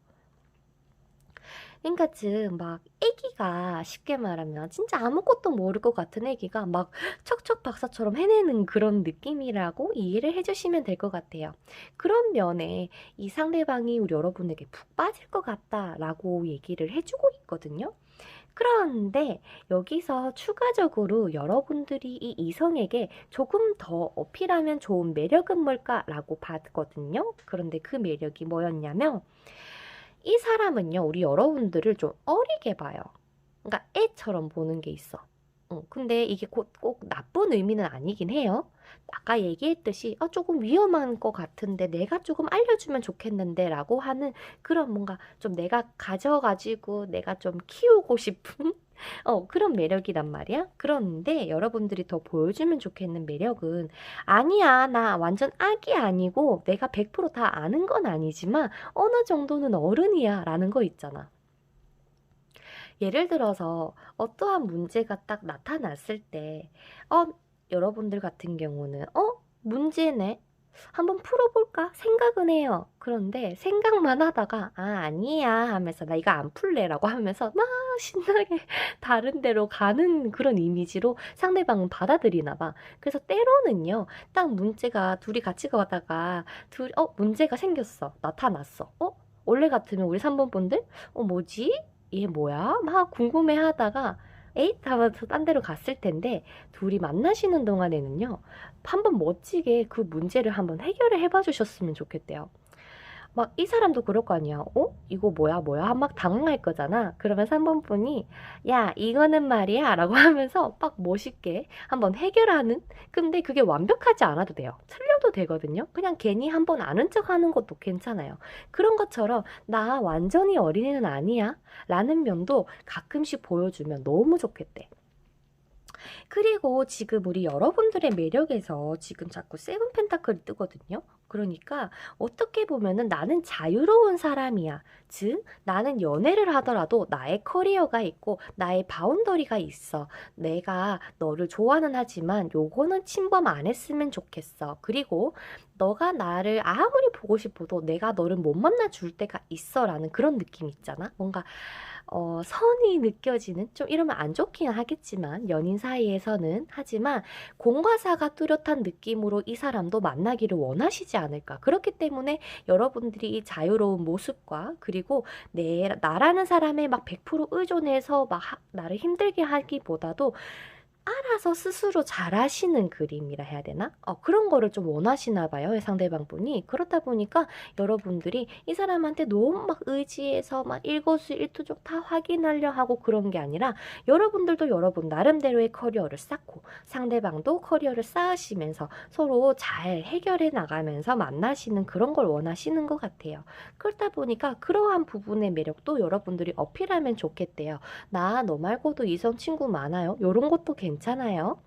Speaker 1: 그러니까 즉 막 애기가 쉽게 말하면 진짜 아무것도 모를 것 같은 애기가 막 척척 박사처럼 해내는 그런 느낌이라고 이해를 해주시면 될 것 같아요. 그런 면에 이 상대방이 우리 여러분에게 푹 빠질 것 같다라고 얘기를 해주고 있거든요. 그런데 여기서 추가적으로 여러분들이 이 이성에게 조금 더 어필하면 좋은 매력은 뭘까라고 봤거든요. 그런데 그 매력이 뭐였냐면 이 사람은요, 우리 여러분들을 좀 어리게 봐요. 그러니까 애처럼 보는 게 있어. 근데 이게 꼭 나쁜 의미는 아니긴 해요. 아까 얘기했듯이 조금 위험한 것 같은데 내가 조금 알려주면 좋겠는데 라고 하는 그런 뭔가 좀 내가 가져가지고 내가 좀 키우고 싶은 그런 매력이란 말이야. 그런데 여러분들이 더 보여주면 좋겠는 매력은 아니야, 나 완전 아기 아니고 내가 100%다 아는 건 아니지만 어느 정도는 어른이야 라는 거 있잖아. 예를 들어서 어떠한 문제가 딱 나타났을 때, 어, 여러분들 같은 경우는, 문제네? 한번 풀어볼까? 생각은 해요. 그런데 생각만 하다가, 아니야 하면서 나 이거 안 풀래라고 하면서 막 신나게 다른 데로 가는 그런 이미지로 상대방은 받아들이나 봐. 그래서 때로는요, 딱 문제가 둘이 같이 가다가, 문제가 생겼어. 나타났어. 원래 같으면 우리 3번 분들, 뭐지? 얘 뭐야? 막 궁금해 하다가 에잇 하면서 딴 데로 갔을 텐데 둘이 만나시는 동안에는요. 한번 멋지게 그 문제를 한번 해결을 해봐 주셨으면 좋겠대요. 막 이 사람도 그럴 거 아니야. 이거 뭐야 뭐야? 막 당황할 거잖아. 그러면 3번 분이 야 이거는 말이야 라고 하면서 막 멋있게 한번 해결하는. 근데 그게 완벽하지 않아도 돼요. 틀려도 되거든요. 그냥 괜히 한번 아는 척 하는 것도 괜찮아요. 그런 것처럼 나 완전히 어린애는 아니야 라는 면도 가끔씩 보여주면 너무 좋겠대. 그리고 지금 우리 여러분들의 매력에서 지금 자꾸 세븐 펜타클이 뜨거든요. 그러니까 어떻게 보면은 나는 자유로운 사람이야. 즉, 나는 연애를 하더라도 나의 커리어가 있고 나의 바운더리가 있어. 내가 너를 좋아는 하지만 요거는 침범 안 했으면 좋겠어. 그리고 너가 나를 아무리 보고 싶어도 내가 너를 못 만나 줄 때가 있어라는 그런 느낌 있잖아. 뭔가 선이 느껴지는, 좀 이러면 안 좋긴 하겠지만 연인 사이에서는, 하지만 공과 사가 뚜렷한 느낌으로 이 사람도 만나기를 원하시지 않을까. 그렇기 때문에 여러분들이 이 자유로운 모습과 그리고 나라는 사람에 막 100% 의존해서 막 나를 힘들게 하기보다도 알아서 스스로 잘하시는 그림이라 해야 되나? 그런 거를 좀 원하시나 봐요, 상대방분이. 그렇다 보니까 여러분들이 이 사람한테 너무 막 의지해서 막 일거수일투족 다 확인하려 하고 그런 게 아니라 여러분들도 여러분 나름대로의 커리어를 쌓고 상대방도 커리어를 쌓으시면서 서로 잘 해결해 나가면서 만나시는 그런 걸 원하시는 것 같아요. 그렇다 보니까 그러한 부분의 매력도 여러분들이 어필하면 좋겠대요. 나 너 말고도 이성 친구 많아요. 요런 것도 괜찮아요.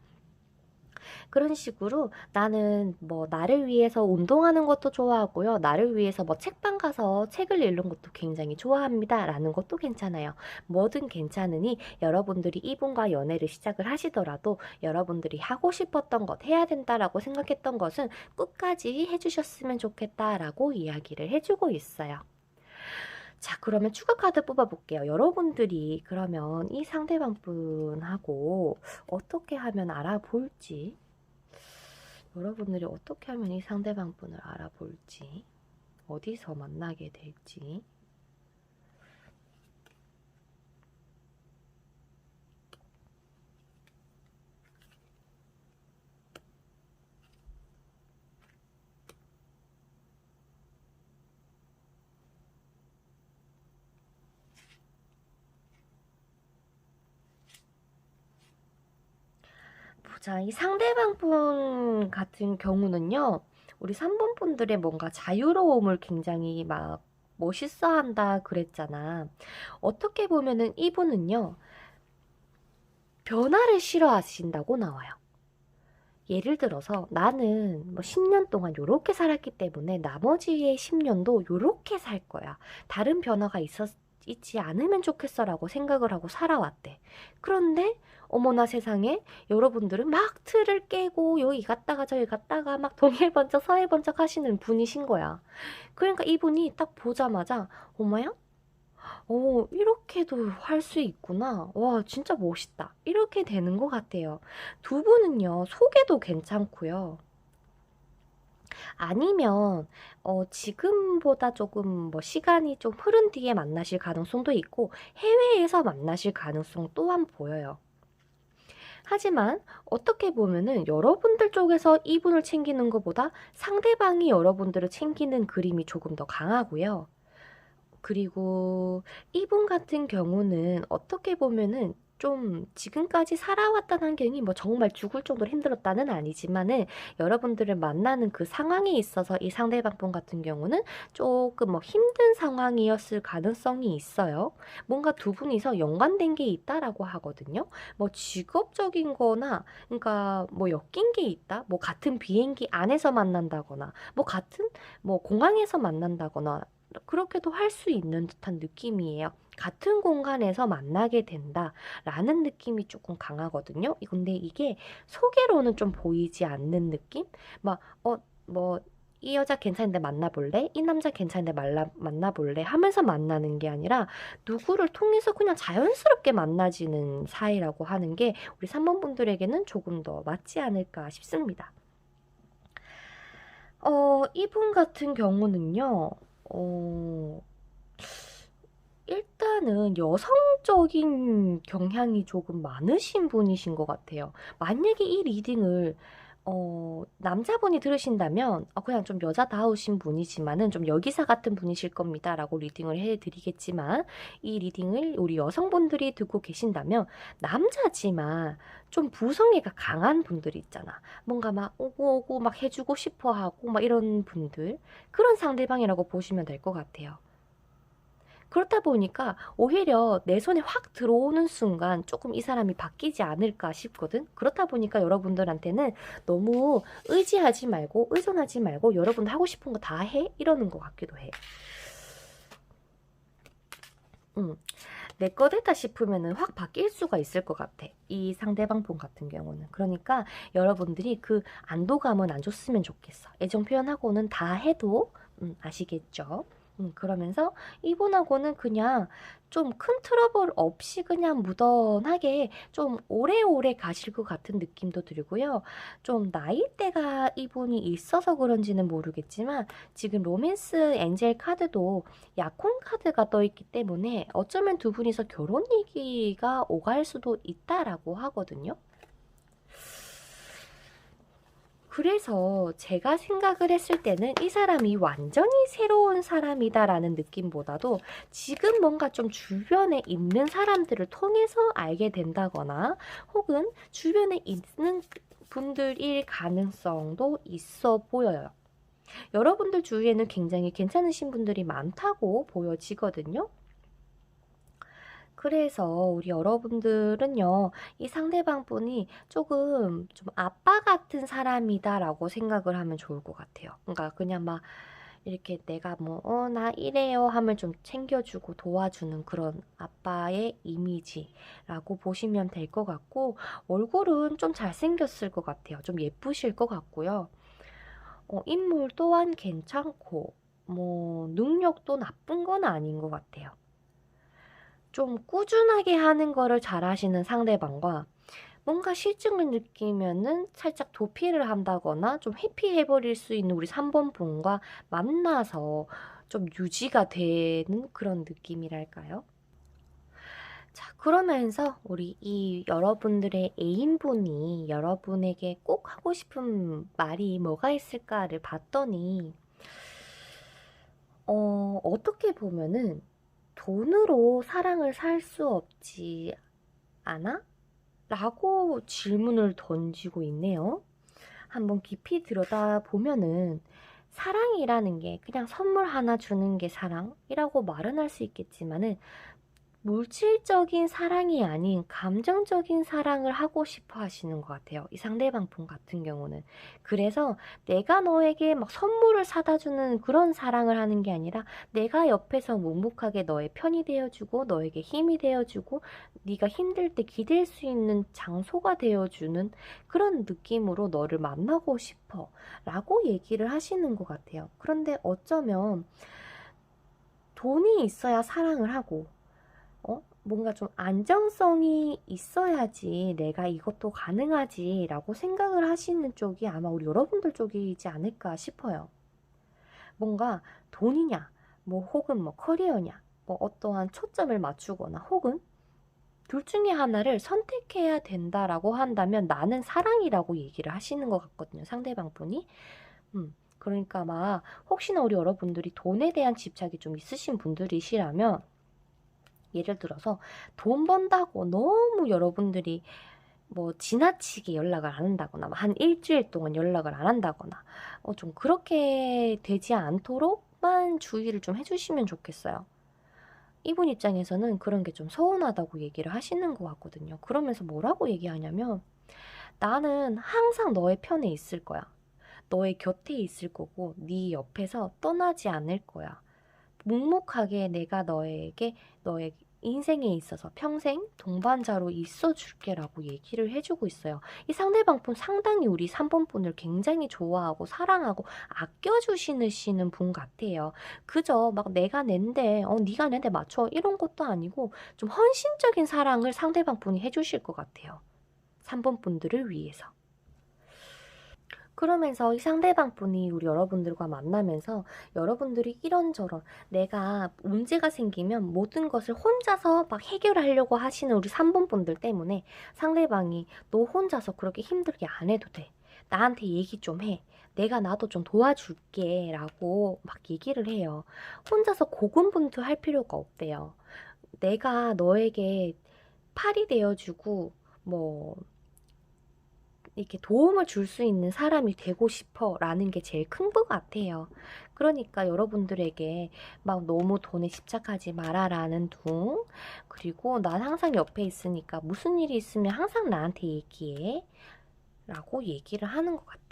Speaker 1: 그런 식으로 나는 뭐 나를 위해서 운동하는 것도 좋아하고요. 나를 위해서 뭐 책방 가서 책을 읽는 것도 굉장히 좋아합니다. 라는 것도 괜찮아요. 뭐든 괜찮으니 여러분들이 이분과 연애를 시작을 하시더라도 여러분들이 하고 싶었던 것, 해야 된다라고 생각했던 것은 끝까지 해주셨으면 좋겠다라고 이야기를 해주고 있어요. 자, 그러면 추가 카드 뽑아볼게요. 여러분들이 그러면 이 상대방 분하고 어떻게 하면 알아볼지, 여러분들이 어떻게 하면 이 상대방 분을 알아볼지, 어디서 만나게 될지. 자, 이 상대방 분 같은 경우는요, 우리 3번 분들의 뭔가 자유로움을 굉장히 막 멋있어 한다 그랬잖아. 어떻게 보면은 이분은요, 변화를 싫어하신다고 나와요. 예를 들어서 나는 뭐 10년 동안 요렇게 살았기 때문에 나머지의 10년도 요렇게 살 거야. 다른 변화가 있지 않으면 좋겠어라고 생각을 하고 살아왔대. 그런데 어머나 세상에 여러분들은 막 틀을 깨고 여기 갔다가 저기 갔다가 막 동해 번쩍 서해 번쩍 하시는 분이신 거야. 그러니까 이분이 딱 보자마자 어머야? 이렇게도 할 수 있구나. 와, 진짜 멋있다. 이렇게 되는 것 같아요. 두 분은요, 소개도 괜찮고요. 아니면, 지금보다 조금 뭐 시간이 좀 흐른 뒤에 만나실 가능성도 있고, 해외에서 만나실 가능성 또한 보여요. 하지만 어떻게 보면은 여러분들 쪽에서 이분을 챙기는 것보다 상대방이 여러분들을 챙기는 그림이 조금 더 강하고요. 그리고 이분 같은 경우는 어떻게 보면은 좀 지금까지 살아왔던 환경이 뭐 정말 죽을 정도로 힘들었다는 아니지만은 여러분들을 만나는 그 상황에 있어서 이 상대방 분 같은 경우는 조금 뭐 힘든 상황이었을 가능성이 있어요. 뭔가 두 분이서 연관된 게 있다라고 하거든요. 뭐 직업적인 거나 그러니까 뭐 엮인 게 있다. 뭐 같은 비행기 안에서 만난다거나 뭐 같은 뭐 공항에서 만난다거나 그렇게도 할 수 있는 듯한 느낌이에요. 같은 공간에서 만나게 된다라는 느낌이 조금 강하거든요. 근데 이게 소개로는 좀 보이지 않는 느낌? 막, 뭐, 이 여자 괜찮은데 만나볼래? 이 남자 괜찮은데 만나볼래? 하면서 만나는 게 아니라 누구를 통해서 그냥 자연스럽게 만나지는 사이라고 하는 게 우리 3번 분들에게는 조금 더 맞지 않을까 싶습니다. 이분 같은 경우는요, 어, 일단은 여성적인 경향이 조금 많으신 분이신 것 같아요. 만약에 이 리딩을 남자분이 들으신다면 그냥 좀 여자다우신 분이지만은 좀 여기사 같은 분이실 겁니다라고 리딩을 해드리겠지만 이 리딩을 우리 여성분들이 듣고 계신다면 남자지만 좀 부성애가 강한 분들이 있잖아. 뭔가 막 오고 오고 막 해주고 싶어 하고 막 이런 분들 그런 상대방이라고 보시면 될 것 같아요. 그렇다 보니까 오히려 내 손에 확 들어오는 순간 조금 이 사람이 바뀌지 않을까 싶거든. 그렇다 보니까 여러분들한테는 너무 의지하지 말고 의존하지 말고 여러분 하고 싶은 거 다 해? 이러는 것 같기도 해. 내 거 됐다 싶으면은 확 바뀔 수가 있을 것 같아. 이 상대방 분 같은 경우는. 그러니까 여러분들이 그 안도감은 안 줬으면 좋겠어. 애정 표현하고는 다 해도 아시겠죠? 그러면서 이분하고는 그냥 좀 큰 트러블 없이 그냥 무던하게 좀 오래오래 가실 것 같은 느낌도 들고요. 좀 나이대가 이분이 있어서 그런지는 모르겠지만 지금 로맨스 엔젤 카드도 약혼 카드가 떠 있기 때문에 어쩌면 두 분이서 결혼 얘기가 오갈 수도 있다라고 하거든요. 그래서 제가 생각을 했을 때는 이 사람이 완전히 새로운 사람이다라는 느낌보다도 지금 뭔가 좀 주변에 있는 사람들을 통해서 알게 된다거나 혹은 주변에 있는 분들일 가능성도 있어 보여요. 여러분들 주위에는 굉장히 괜찮으신 분들이 많다고 보여지거든요. 그래서 우리 여러분들은요, 이 상대방 분이 조금 좀 아빠 같은 사람이다라고 생각을 하면 좋을 것 같아요. 그러니까 그냥 막 이렇게 내가 뭐, 나 이래요 하면 좀 챙겨주고 도와주는 그런 아빠의 이미지라고 보시면 될 것 같고, 얼굴은 좀 잘생겼을 것 같아요. 좀 예쁘실 것 같고요. 인물 또한 괜찮고, 뭐, 능력도 나쁜 건 아닌 것 같아요. 좀 꾸준하게 하는 거를 잘하시는 상대방과 뭔가 실증을 느끼면은 살짝 도피를 한다거나 좀 회피해버릴 수 있는 우리 3번 분과 만나서 좀 유지가 되는 그런 느낌이랄까요? 자, 그러면서 우리 이 여러분들의 애인분이 여러분에게 꼭 하고 싶은 말이 뭐가 있을까를 봤더니, 어떻게 보면은 돈으로 사랑을 살 수 없지 않아? 라고 질문을 던지고 있네요. 한번 깊이 들여다보면은 사랑이라는 게 그냥 선물 하나 주는 게 사랑이라고 말은 할 수 있겠지만은 물질적인 사랑이 아닌 감정적인 사랑을 하고 싶어 하시는 것 같아요. 이 상대방 분 같은 경우는. 그래서 내가 너에게 막 선물을 사다 주는 그런 사랑을 하는 게 아니라 내가 옆에서 묵묵하게 너의 편이 되어주고 너에게 힘이 되어주고 네가 힘들 때 기댈 수 있는 장소가 되어주는 그런 느낌으로 너를 만나고 싶어 라고 얘기를 하시는 것 같아요. 그런데 어쩌면 돈이 있어야 사랑을 하고 뭔가 좀 안정성이 있어야지 내가 이것도 가능하지 라고 생각을 하시는 쪽이 아마 우리 여러분들 쪽이지 않을까 싶어요. 뭔가 돈이냐, 뭐 혹은 뭐 커리어냐, 뭐 어떠한 초점을 맞추거나 혹은 둘 중에 하나를 선택해야 된다라고 한다면 나는 사랑이라고 얘기를 하시는 것 같거든요. 상대방 분이. 그러니까 막 혹시나 우리 여러분들이 돈에 대한 집착이 좀 있으신 분들이시라면 예를 들어서 돈 번다고 너무 여러분들이 뭐 지나치게 연락을 안 한다거나 한 일주일 동안 연락을 안 한다거나 좀 그렇게 되지 않도록만 주의를 좀 해주시면 좋겠어요. 이분 입장에서는 그런 게 좀 서운하다고 얘기를 하시는 것 같거든요. 그러면서 뭐라고 얘기하냐면 나는 항상 너의 편에 있을 거야. 너의 곁에 있을 거고 네 옆에서 떠나지 않을 거야. 묵묵하게 내가 너의 인생에 있어서 평생 동반자로 있어 줄게라고 얘기를 해주고 있어요. 이 상대방 분 상당히 우리 3번 분을 굉장히 좋아하고 사랑하고 아껴주시는 분 같아요. 그저 막 내가 낸데 네가 낸데 맞춰 이런 것도 아니고 좀 헌신적인 사랑을 상대방 분이 해주실 것 같아요. 3번 분들을 위해서. 그러면서 이 상대방 분이 우리 여러분들과 만나면서 여러분들이 이런저런 내가 문제가 생기면 모든 것을 혼자서 막 해결하려고 하시는 우리 3번 분들 때문에 상대방이 너 혼자서 그렇게 힘들게 안 해도 돼. 나한테 얘기 좀 해. 내가 나도 좀 도와줄게. 라고 막 얘기를 해요. 혼자서 고군분투할 필요가 없대요. 내가 너에게 팔이 되어주고 뭐 이렇게 도움을 줄 수 있는 사람이 되고 싶어 라는 게 제일 큰 것 같아요. 그러니까 여러분들에게 막 너무 돈에 집착하지 마라라는 둥, 그리고 난 항상 옆에 있으니까 무슨 일이 있으면 항상 나한테 얘기해 라고 얘기를 하는 것 같아.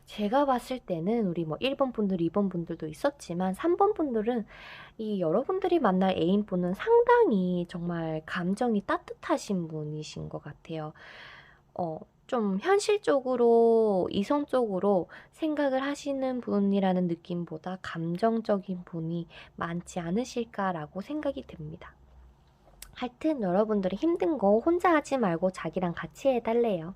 Speaker 1: 제가 봤을 때는 우리 뭐 1번 분들, 2번 분들도 있었지만 3번 분들은 이 여러분들이 만날 애인분은 상당히 정말 감정이 따뜻하신 분이신 것 같아요. 좀 현실적으로, 이성적으로 생각을 하시는 분이라는 느낌보다 감정적인 분이 많지 않으실까라고 생각이 듭니다. 하여튼 여러분들이 힘든 거 혼자 하지 말고 자기랑 같이 해달래요.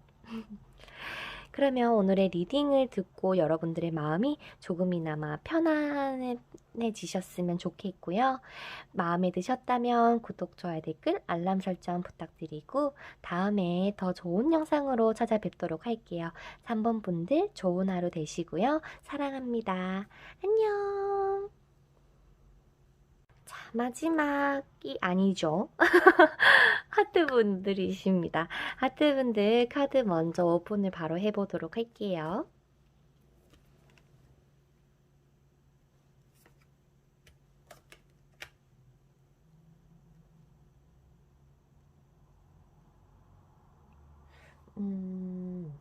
Speaker 1: 그러면 오늘의 리딩을 듣고 여러분들의 마음이 조금이나마 편안해지셨으면 좋겠고요. 마음에 드셨다면 구독, 좋아요, 댓글, 알람 설정 부탁드리고 다음에 더 좋은 영상으로 찾아뵙도록 할게요. 3번 분들 좋은 하루 되시고요. 사랑합니다. 안녕. 자, 마지막이 아니죠. 하트분들이십니다. 하트분들 카드 먼저 오픈을 바로 해보도록 할게요. 음...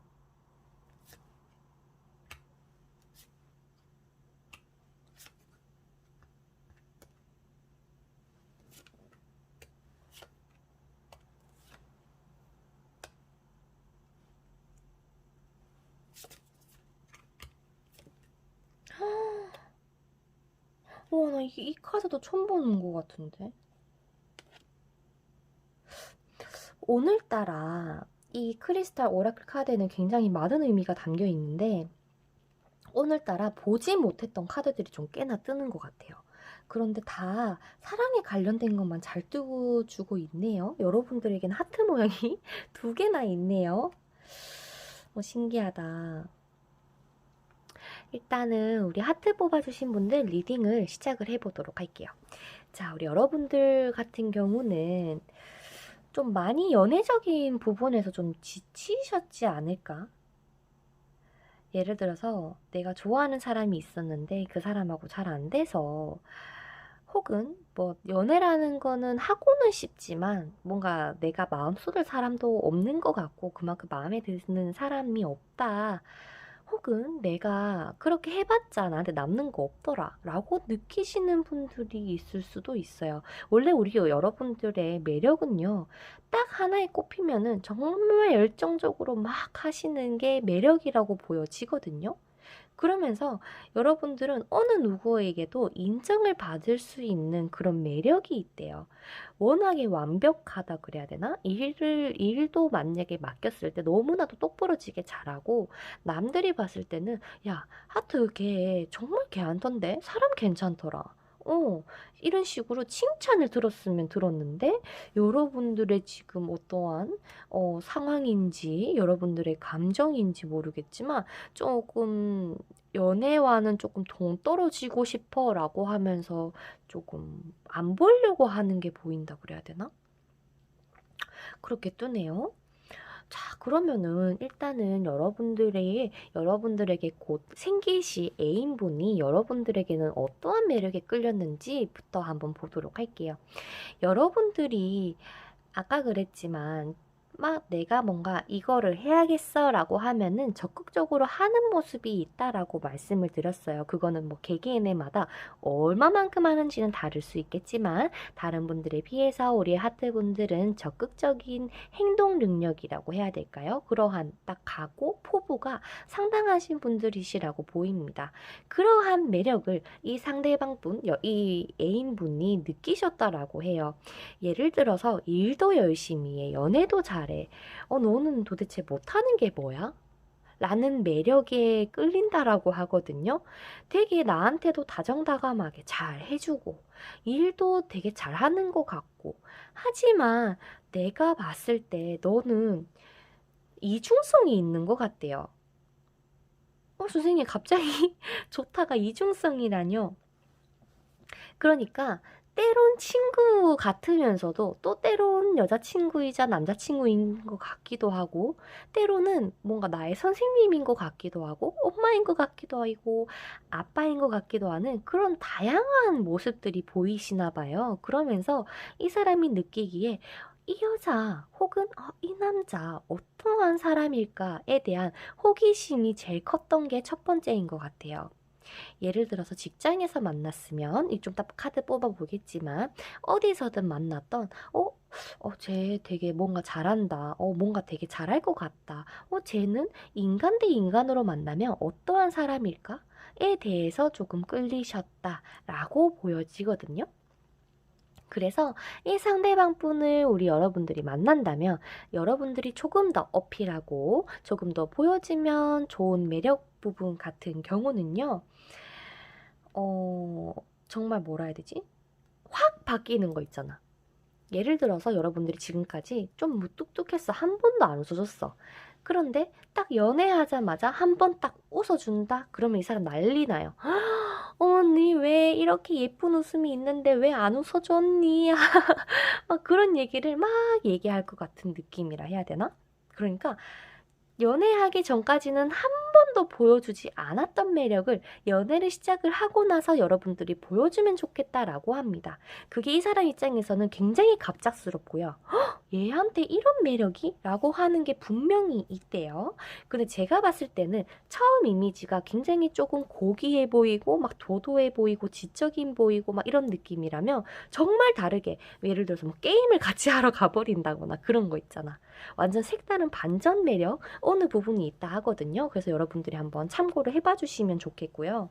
Speaker 1: 와, 나 이 카드도 처음 보는 것 같은데. 오늘따라 이 크리스탈 오라클 카드에는 굉장히 많은 의미가 담겨 있는데 오늘따라 보지 못했던 카드들이 좀 꽤나 뜨는 것 같아요. 그런데 다 사랑에 관련된 것만 잘 뜨고주고 있네요. 여러분들에겐 하트 모양이 2개나 있네요. 신기하다. 일단은 우리 하트 뽑아주신 분들 리딩을 시작을 해보도록 할게요. 자, 우리 여러분들 같은 경우는 좀 많이 연애적인 부분에서 좀 지치셨지 않을까? 예를 들어서 내가 좋아하는 사람이 있었는데 그 사람하고 잘 안 돼서 혹은 뭐 연애라는 거는 하고는 싶지만 뭔가 내가 마음 쏟을 사람도 없는 것 같고 그만큼 마음에 드는 사람이 없다. 혹은 내가 그렇게 해봤자 나한테 남는 거 없더라 라고 느끼시는 분들이 있을 수도 있어요. 원래 우리 여러분들의 매력은요, 딱 하나에 꼽히면은 정말 열정적으로 막 하시는 게 매력이라고 보여지거든요. 그러면서 여러분들은 어느 누구에게도 인정을 받을 수 있는 그런 매력이 있대요. 워낙에 완벽하다 그래야 되나? 일도 만약에 맡겼을 때 너무나도 똑부러지게 잘하고, 남들이 봤을 때는, 야, 하트 걔 정말 걔한텐데? 사람 괜찮더라. 이런 식으로 칭찬을 들었으면 들었는데, 여러분들의 지금 어떠한, 상황인지, 여러분들의 감정인지 모르겠지만, 조금, 연애와는 조금 동떨어지고 싶어 라고 하면서 조금 안 보려고 하는 게 보인다 그래야 되나? 그렇게 뜨네요. 자, 그러면은 일단은 여러분들에게 곧 생기실 애인분이 여러분들에게는 어떠한 매력에 끌렸는지부터 한번 보도록 할게요. 여러분들이 아까 그랬지만 막 내가 뭔가 이거를 해야겠어 라고 하면은 적극적으로 하는 모습이 있다라고 말씀을 드렸어요. 그거는 뭐 개개인마다 얼마만큼 하는지는 다를 수 있겠지만 다른 분들에 비해서 우리 하트분들은 적극적인 행동 능력이라고 해야 될까요? 그러한 딱 각오, 포부가 상당하신 분들이시라고 보입니다. 그러한 매력을 이 상대방분, 이 애인분이 느끼셨다라고 해요. 예를 들어서 일도 열심히 해, 연애도 잘해. 너는 도대체 못하는 게 뭐야? 라는 매력에 끌린다라고 하거든요. 되게 나한테도 다정다감하게 잘 해주고, 일도 되게 잘하는 것 같고, 하지만 내가 봤을 때 너는 이중성이 있는 것 같대요. 선생님, 갑자기 좋다가 이중성이라뇨? 그러니까 때론 친구 같으면서도 또 때론 여자친구이자 남자친구인 것 같기도 하고 때로는 뭔가 나의 선생님인 것 같기도 하고 엄마인 것 같기도 하고 아빠인 것 같기도 하는 그런 다양한 모습들이 보이시나 봐요. 그러면서 이 사람이 느끼기에 이 여자 혹은 이 남자 어떠한 사람일까에 대한 호기심이 제일 컸던 게 첫 번째인 것 같아요. 예를 들어서 직장에서 만났으면 이좀 딱 카드 뽑아보겠지만 어디서든 만났던 쟤 되게 뭔가 잘한다. 뭔가 되게 잘할 것 같다. 쟤는 인간 대 인간으로 만나면 어떠한 사람일까? 에 대해서 조금 끌리셨다라고 보여지거든요. 그래서 이 상대방 분을 우리 여러분들이 만난다면 여러분들이 조금 더 어필하고 조금 더 보여지면 좋은 매력 부분 같은 경우는요. 정말 뭐라 해야 되지? 확 바뀌는 거 있잖아. 예를 들어서 여러분들이 지금까지 좀 무뚝뚝했어. 한 번도 안 웃어줬어. 그런데 딱 연애하자마자 한 번 딱 웃어준다? 그러면 이 사람 난리 나요. 언니 왜 이렇게 예쁜 웃음이 있는데 왜 안 웃어줬니? 막 그런 얘기를 막 얘기할 것 같은 느낌이라 해야 되나? 그러니까 연애하기 전까지는 한 번도 보여주지 않았던 매력을 연애를 시작을 하고 나서 여러분들이 보여주면 좋겠다라고 합니다. 그게 이 사람 입장에서는 굉장히 갑작스럽고요. 얘한테 이런 매력이? 라고 하는 게 분명히 있대요. 근데 제가 봤을 때는 처음 이미지가 굉장히 조금 고귀해 보이고 막 도도해 보이고 지적인 보이고 막 이런 느낌이라면 정말 다르게 예를 들어서 뭐 게임을 같이 하러 가버린다거나 그런 거 있잖아. 완전 색다른 반전 매력 어느 부분이 있다 하거든요. 그래서 여러분들이 한번 참고를 해봐 주시면 좋겠고요.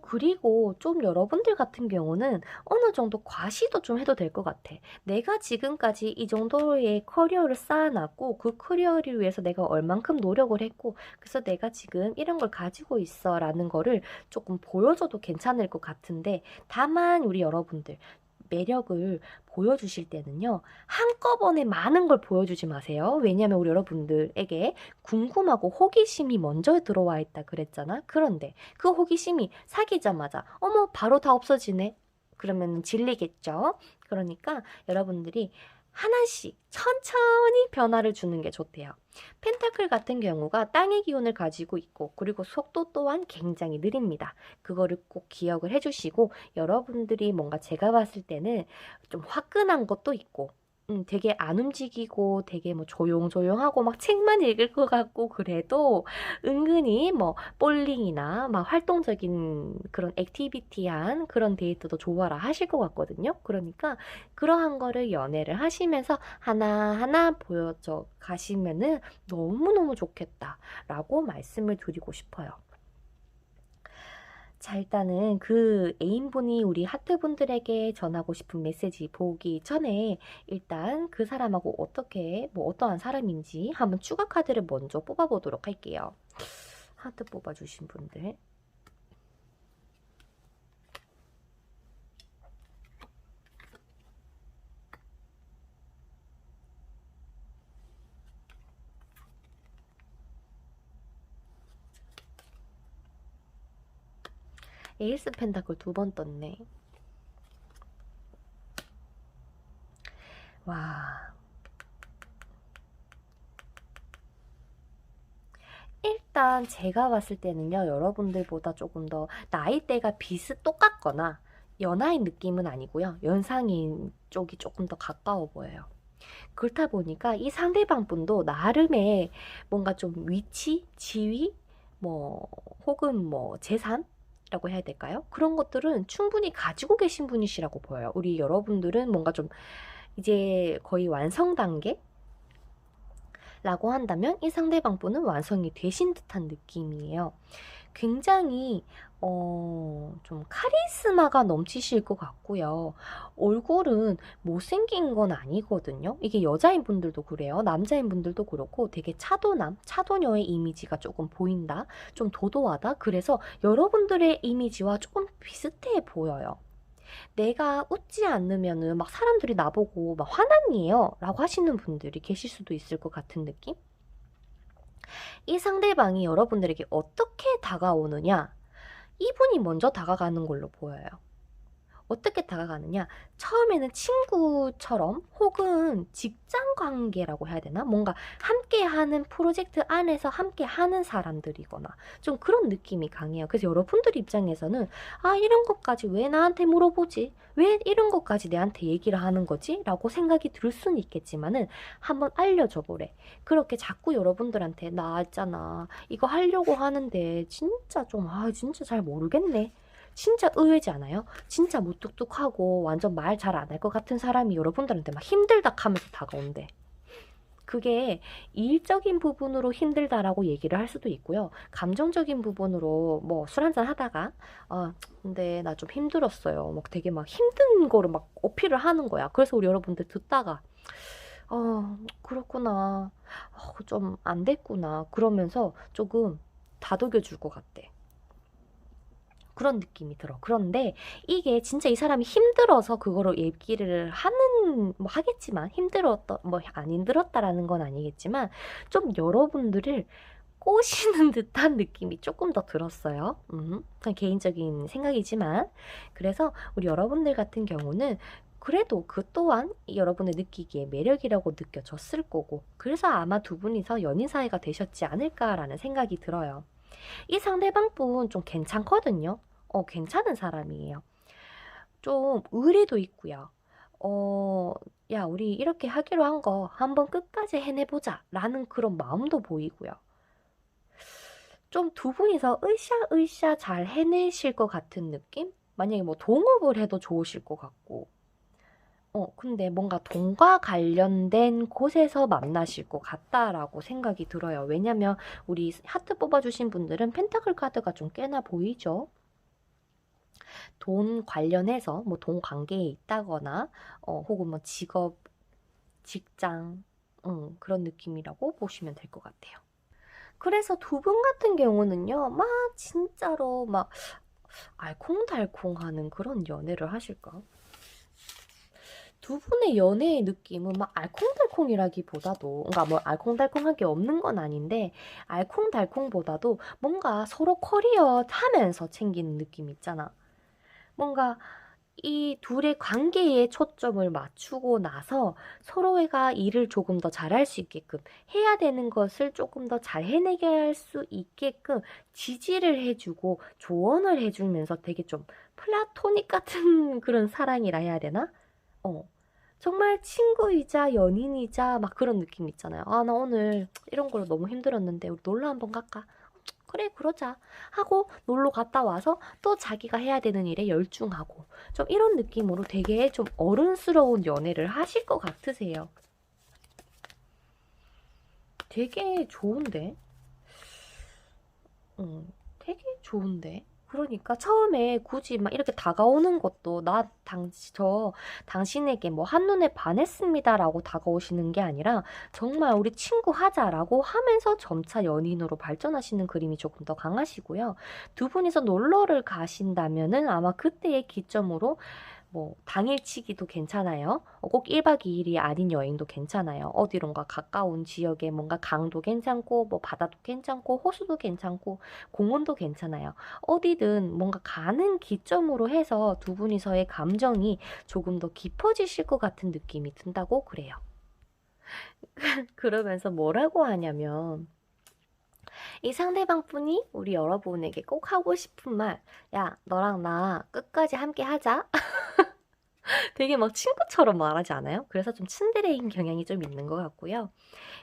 Speaker 1: 그리고 좀 여러분들 같은 경우는 어느 정도 과시도 좀 해도 될 것 같아. 내가 지금까지 이 정도의 커리어를 쌓아놨고, 그 커리어를 위해서 내가 얼만큼 노력을 했고, 그래서 내가 지금 이런 걸 가지고 있어 라는 거를 조금 보여줘도 괜찮을 것 같은데, 다만 우리 여러분들, 매력을 보여주실 때는요, 한꺼번에 많은 걸 보여주지 마세요. 왜냐하면 우리 여러분들에게 궁금하고 호기심이 먼저 들어와 있다 그랬잖아. 그런데 그 호기심이 사귀자마자 어머 바로 다 없어지네. 그러면 질리겠죠. 그러니까 여러분들이 하나씩 천천히 변화를 주는 게 좋대요. 펜타클 같은 경우가 땅의 기운을 가지고 있고 그리고 속도 또한 굉장히 느립니다. 그거를 꼭 기억을 해주시고 여러분들이 뭔가 제가 봤을 때는 좀 화끈한 것도 있고 되게 안 움직이고 되게 뭐 조용조용하고 막 책만 읽을 것 같고 그래도 은근히 뭐 볼링이나 막 활동적인 그런 액티비티한 그런 데이트도 좋아라 하실 것 같거든요. 그러니까 그러한 거를 연애를 하시면서 하나하나 보여줘 가시면은 너무너무 좋겠다라고 말씀을 드리고 싶어요. 자, 일단은 그 애인분이 우리 하트분들에게 전하고 싶은 메시지 보기 전에 일단 그 사람하고 어떻게, 뭐 어떠한 사람인지 한번 추가 카드를 먼저 뽑아보도록 할게요. 하트 뽑아주신 분들. 에이스 펜타클 2번 떴네. 와. 일단 제가 봤을 때는요, 여러분들보다 조금 더 나이대가 똑같거나 연하인 느낌은 아니고요. 연상인 쪽이 조금 더 가까워 보여요. 그렇다 보니까 이 상대방 분도 나름의 뭔가 좀 위치, 지위, 뭐 혹은 뭐 재산이라고 해야 될까요? 그런 것들은 충분히 가지고 계신 분이시라고 보여요. 우리 여러분들은 뭔가 좀 이제 거의 완성 단계? 라고 한다면 이 상대방 분은 완성이 되신 듯한 느낌이에요. 굉장히 좀 카리스마가 넘치실 것 같고요. 얼굴은 못생긴 건 아니거든요. 이게 여자인 분들도 그래요. 남자인 분들도 그렇고 되게 차도남, 차도녀의 이미지가 조금 보인다. 좀 도도하다. 그래서 여러분들의 이미지와 조금 비슷해 보여요. 내가 웃지 않으면은 막 사람들이 나보고 막 화났니요? 라고 하시는 분들이 계실 수도 있을 것 같은 느낌? 이 상대방이 여러분들에게 어떻게 다가오느냐? 이분이 먼저 다가가는 걸로 보여요. 어떻게 다가가느냐? 처음에는 친구처럼 혹은 직장 관계라고 해야 되나? 뭔가 함께하는 프로젝트 안에서 함께하는 사람들이거나 좀 그런 느낌이 강해요. 그래서 여러분들 입장에서는 아, 이런 것까지 왜 나한테 물어보지? 왜 이런 것까지 내한테 얘기를 하는 거지? 라고 생각이 들 수는 있겠지만은 한번 알려줘 보래. 그렇게 자꾸 여러분들한테 나 있잖아. 이거 하려고 하는데 진짜 좀, 아, 진짜 잘 모르겠네. 진짜 의외지 않아요? 진짜 무뚝뚝하고 완전 말 잘 안 할 것 같은 사람이 여러분들한테 막 힘들다 하면서 다가온대. 그게 일적인 부분으로 힘들다라고 얘기를 할 수도 있고요. 감정적인 부분으로 뭐 술 한잔 하다가 아 근데 나 좀 힘들었어요. 막 되게 막 힘든 거를 막 어필을 하는 거야. 그래서 우리 여러분들 듣다가 그렇구나. 좀 안 됐구나. 그러면서 조금 다독여 줄 것 같대. 그런 느낌이 들어. 그런데 이게 진짜 이 사람이 힘들어서 그거로 얘기를 하는, 뭐 하겠지만, 힘들었다, 뭐 안 힘들었다라는 건 아니겠지만, 좀 여러분들을 꼬시는 듯한 느낌이 조금 더 들었어요. 그냥 개인적인 생각이지만. 그래서 우리 여러분들 같은 경우는 그래도 그 또한 여러분을 느끼기에 매력이라고 느껴졌을 거고, 그래서 아마 두 분이서 연인 사이가 되셨지 않을까라는 생각이 들어요. 이 상대방분 좀 괜찮거든요. 괜찮은 사람이에요. 좀 의리도 있고요. 야, 우리 이렇게 하기로 한 거 한번 끝까지 해내보자 라는 그런 마음도 보이고요. 좀 두 분이서 으쌰으쌰 잘 해내실 것 같은 느낌? 만약에 뭐 동업을 해도 좋으실 것 같고. 근데 뭔가 돈과 관련된 곳에서 만나실 것 같다라고 생각이 들어요. 왜냐면 우리 하트 뽑아주신 분들은 펜타클 카드가 좀 꽤나 보이죠? 돈 관련해서 뭐 돈 관계에 있다거나 혹은 뭐 직업, 직장 그런 느낌이라고 보시면 될 것 같아요. 그래서 두 분 같은 경우는요, 막 진짜로 막 알콩달콩하는 그런 연애를 하실까? 두 분의 연애의 느낌은 막 알콩달콩이라기보다도, 그러니까 뭐 알콩달콩한 게 없는 건 아닌데, 알콩달콩보다도 뭔가 서로 커리어 하면서 챙기는 느낌 있잖아. 뭔가 이 둘의 관계에 초점을 맞추고 나서 서로가 일을 조금 더 잘할 수 있게끔 해야 되는 것을 조금 더 잘 해내게 할 수 있게끔 지지를 해주고 조언을 해주면서 되게 좀 플라토닉 같은 그런 사랑이라 해야 되나? 어. 정말 친구이자 연인이자 막 그런 느낌 있잖아요. 아, 나 오늘 이런 걸로 너무 힘들었는데 우리 놀러 한번 갈까? 그래, 그러자. 하고 놀러 갔다 와서 또 자기가 해야 되는 일에 열중하고 좀 이런 느낌으로 되게 좀 어른스러운 연애를 하실 것 같으세요. 되게 좋은데? 되게 좋은데? 그러니까 처음에 굳이 막 이렇게 다가오는 것도 당신에게 뭐 한눈에 반했습니다라고 다가오시는 게 아니라 정말 우리 친구 하자라고 하면서 점차 연인으로 발전하시는 그림이 조금 더 강하시고요. 두 분이서 놀러를 가신다면은 아마 그때의 기점으로 뭐 당일치기도 괜찮아요. 꼭 1박 2일이 아닌 여행도 괜찮아요. 어디론가 가까운 지역에 뭔가 강도 괜찮고 뭐 바다도 괜찮고 호수도 괜찮고 공원도 괜찮아요. 어디든 뭔가 가는 기점으로 해서 두 분이서의 감정이 조금 더 깊어지실 것 같은 느낌이 든다고 그래요. 그러면서 뭐라고 하냐면 이 상대방 분이 우리 여러분에게 꼭 하고 싶은 말, 야, 너랑 나 끝까지 함께 하자. 되게 막 친구처럼 말하지 않아요? 그래서 좀 츤데레인 경향이 좀 있는 것 같고요.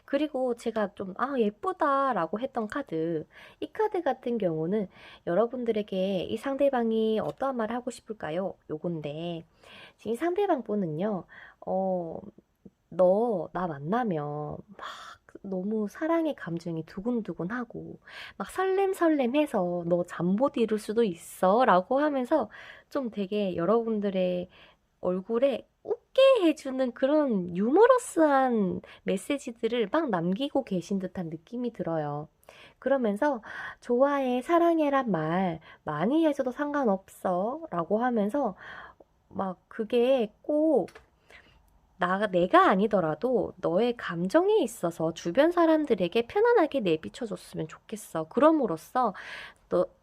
Speaker 1: 그리고 제가 좀, 아, 예쁘다라고 했던 카드. 이 카드 같은 경우는 여러분들에게 이 상대방이 어떠한 말을 하고 싶을까요? 요건데, 지금 이 상대방 분은요, 너, 나 만나면 막 너무 사랑의 감정이 두근두근하고 막 설렘설렘해서 너 잠 못 이룰 수도 있어 라고 하면서 좀 되게 여러분들의 얼굴에 웃게 해주는 그런 유머러스한 메시지들을 막 남기고 계신 듯한 느낌이 들어요. 그러면서 좋아해, 사랑해란 말 많이 해줘도 상관없어 라고 하면서 막 그게 꼭 내가 아니더라도 너의 감정에 있어서 주변 사람들에게 편안하게 내비쳐줬으면 좋겠어. 그럼으로써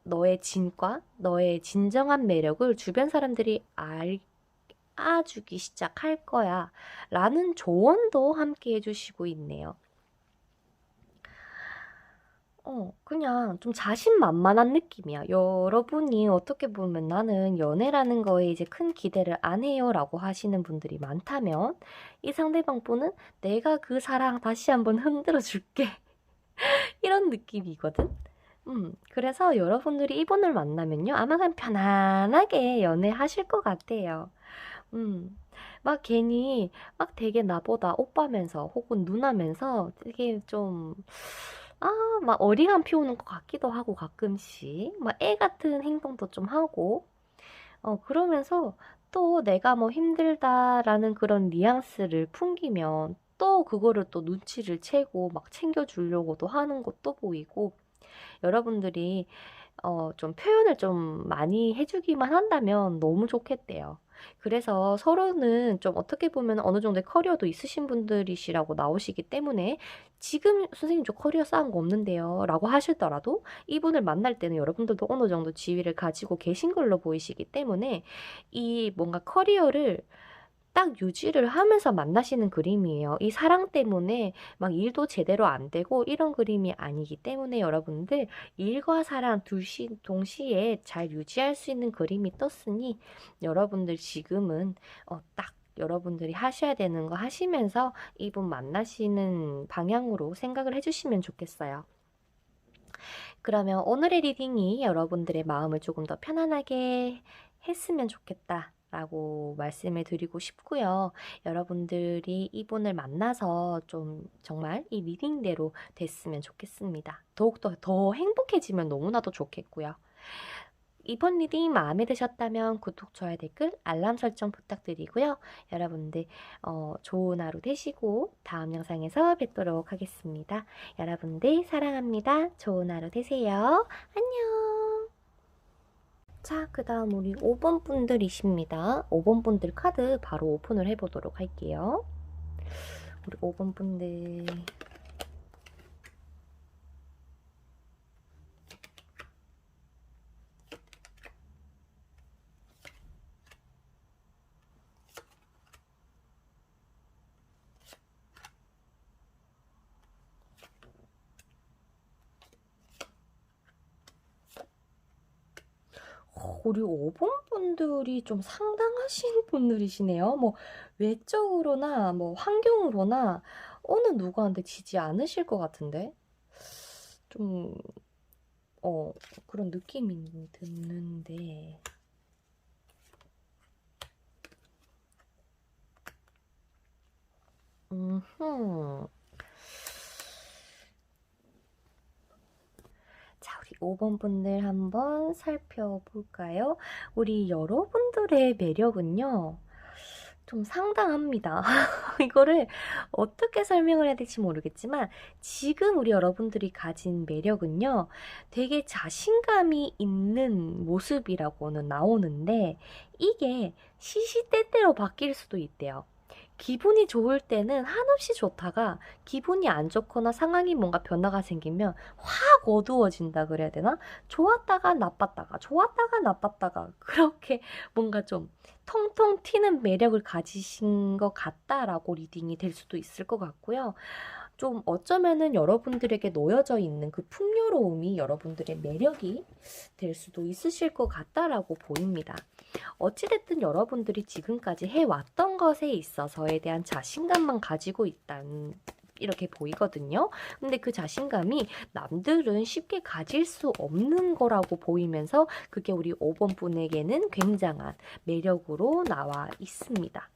Speaker 1: 너의 진과 너의 진정한 매력을 주변 사람들이 알아주기 시작할 거야. 라는 조언도 함께 해주시고 있네요. 그냥 좀 자신만만한 느낌이야. 여러분이 어떻게 보면 나는 연애라는 거에 이제 큰 기대를 안 해요 라고 하시는 분들이 많다면 이 상대방 분은 내가 그 사랑 다시 한번 흔들어 줄게. 이런 느낌이거든. 그래서 여러분들이 이분을 만나면요. 아마 그냥 편안하게 연애하실 것 같아요. 막 괜히 막 되게 나보다 오빠면서 혹은 누나면서 되게 좀, 아, 막 어리광 피우는 것 같기도 하고 가끔씩 막 애 같은 행동도 좀 하고 그러면서 또 내가 뭐 힘들다라는 그런 뉘앙스를 풍기면 또 그거를 또 눈치를 채고 막 챙겨주려고도 하는 것도 보이고 여러분들이 좀 표현을 좀 많이 해주기만 한다면 너무 좋겠대요. 그래서 서로는 좀 어떻게 보면 어느 정도의 커리어도 있으신 분들이시라고 나오시기 때문에 지금 선생님 저 커리어 쌓은 거 없는데요 라고 하실더라도 이분을 만날 때는 여러분들도 어느 정도 지위를 가지고 계신 걸로 보이시기 때문에 이 뭔가 커리어를 딱 유지를 하면서 만나시는 그림이에요. 이 사랑 때문에 막 일도 제대로 안 되고 이런 그림이 아니기 때문에 여러분들 일과 사랑 동시에 잘 유지할 수 있는 그림이 떴으니 여러분들 지금은 딱 여러분들이 하셔야 되는 거 하시면서 이분 만나시는 방향으로 생각을 해주시면 좋겠어요. 그러면 오늘의 리딩이 여러분들의 마음을 조금 더 편안하게 했으면 좋겠다. 라고 말씀을 드리고 싶고요. 여러분들이 이분을 만나서 좀 정말 이 리딩대로 됐으면 좋겠습니다. 더욱더 더 행복해지면 너무나도 좋겠고요. 이번 리딩 마음에 드셨다면 구독, 좋아요, 댓글, 알람 설정 부탁드리고요. 여러분들 좋은 하루 되시고 다음 영상에서 뵙도록 하겠습니다. 여러분들 사랑합니다. 좋은 하루 되세요. 안녕. 자, 그 다음 우리 5번 분들이십니다. 5번 분들 카드 바로 오픈을 해보도록 할게요. 우리 5번 분들... 우리 5번 분들이 좀 상당하신 분들이시네요. 뭐 외적으로나 뭐 환경으로나 어느 누구한테 지지 않으실 것 같은데 좀 그런 느낌이 드는데 음흠. 자, 우리 5번 분들 한번 살펴볼까요? 우리 여러분들의 매력은요, 좀 상당합니다. 이거를 어떻게 설명을 해야 될지 모르겠지만, 지금 우리 여러분들이 가진 매력은요, 되게 자신감이 있는 모습이라고는 나오는데, 이게 시시때때로 바뀔 수도 있대요. 기분이 좋을 때는 한없이 좋다가 기분이 안 좋거나 상황이 뭔가 변화가 생기면 확 어두워진다 그래야 되나? 좋았다가 나빴다가 좋았다가 나빴다가 그렇게 뭔가 좀 통통 튀는 매력을 가지신 것 같다라고 리딩이 될 수도 있을 것 같고요. 좀 어쩌면은 여러분들에게 놓여져 있는 그 풍요로움이 여러분들의 매력이 될 수도 있으실 것 같다라고 보입니다. 어찌됐든 여러분들이 지금까지 해왔던 것에 있어서에 대한 자신감만 가지고 있다는 이렇게 보이거든요. 근데 그 자신감이 남들은 쉽게 가질 수 없는 거라고 보이면서 그게 우리 5번 분에게는 굉장한 매력으로 나와 있습니다.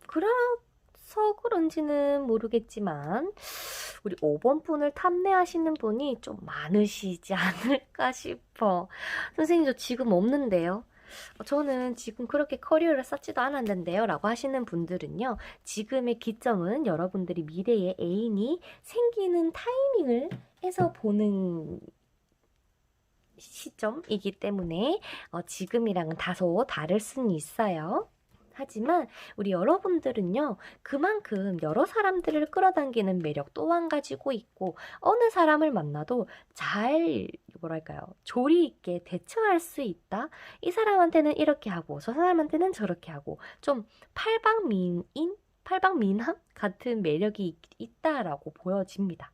Speaker 1: 그래서 그런지는 모르겠지만 우리 5번 분을 탐내하시는 분이 좀 많으시지 않을까 싶어. 선생님 저 지금 없는데요. 저는 지금 그렇게 커리어를 쌓지도 않았는데요 라고 하시는 분들은요, 지금의 기점은 여러분들이 미래에 애인이 생기는 타이밍을 해서 보는 시점이기 때문에 지금이랑은 다소 다를 수는 있어요. 하지만 우리 여러분들은요, 그만큼 여러 사람들을 끌어당기는 매력 또한 가지고 있고, 어느 사람을 만나도 잘, 뭐랄까요, 조리 있게 대처할 수 있다? 이 사람한테는 이렇게 하고, 저 사람한테는 저렇게 하고, 좀 팔방미남 같은 매력이 있다라고 보여집니다.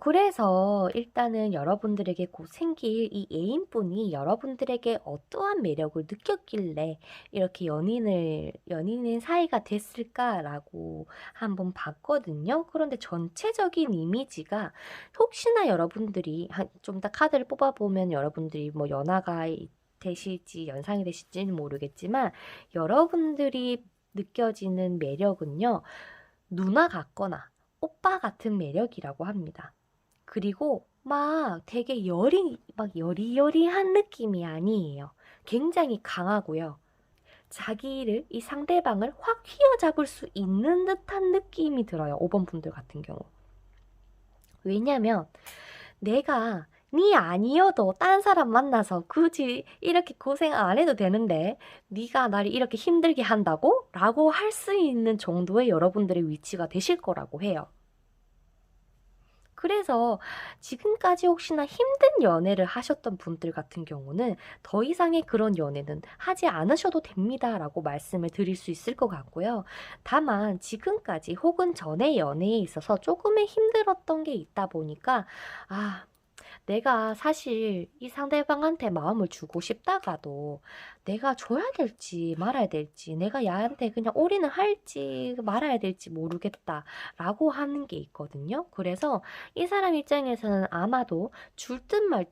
Speaker 1: 그래서 일단은 여러분들에게 곧 생길 이 애인분이 여러분들에게 어떠한 매력을 느꼈길래 이렇게 연인의 사이가 됐을까라고 한번 봤거든요. 그런데 전체적인 이미지가 혹시나 여러분들이 좀 더 카드를 뽑아보면 여러분들이 뭐 연하가 되실지 연상이 되실지는 모르겠지만 여러분들이 느껴지는 매력은요. 누나 같거나 오빠 같은 매력이라고 합니다. 그리고 막 되게 막 여리여리한 느낌이 아니에요. 굉장히 강하고요. 이 상대방을 확 휘어잡을 수 있는 듯한 느낌이 들어요. 5번 분들 같은 경우. 왜냐면 내가 네 아니어도 딴 사람 만나서 굳이 이렇게 고생 안 해도 되는데 네가 나를 이렇게 힘들게 한다고? 라고 할 수 있는 정도의 여러분들의 위치가 되실 거라고 해요. 그래서 지금까지 혹시나 힘든 연애를 하셨던 분들 같은 경우는 더 이상의 그런 연애는 하지 않으셔도 됩니다라고 말씀을 드릴 수 있을 것 같고요. 다만 지금까지 혹은 전의 연애에 있어서 조금의 힘들었던 게 있다 보니까 내가 사실 이 상대방한테 마음을 주고 싶다가도 내가 줘야 될지 말아야 될지 내가 얘한테 그냥 올인을 할지 말아야 될지 모르겠다 라고 하는 게 있거든요. 그래서 이 사람 입장에서는 아마도 줄 듯 말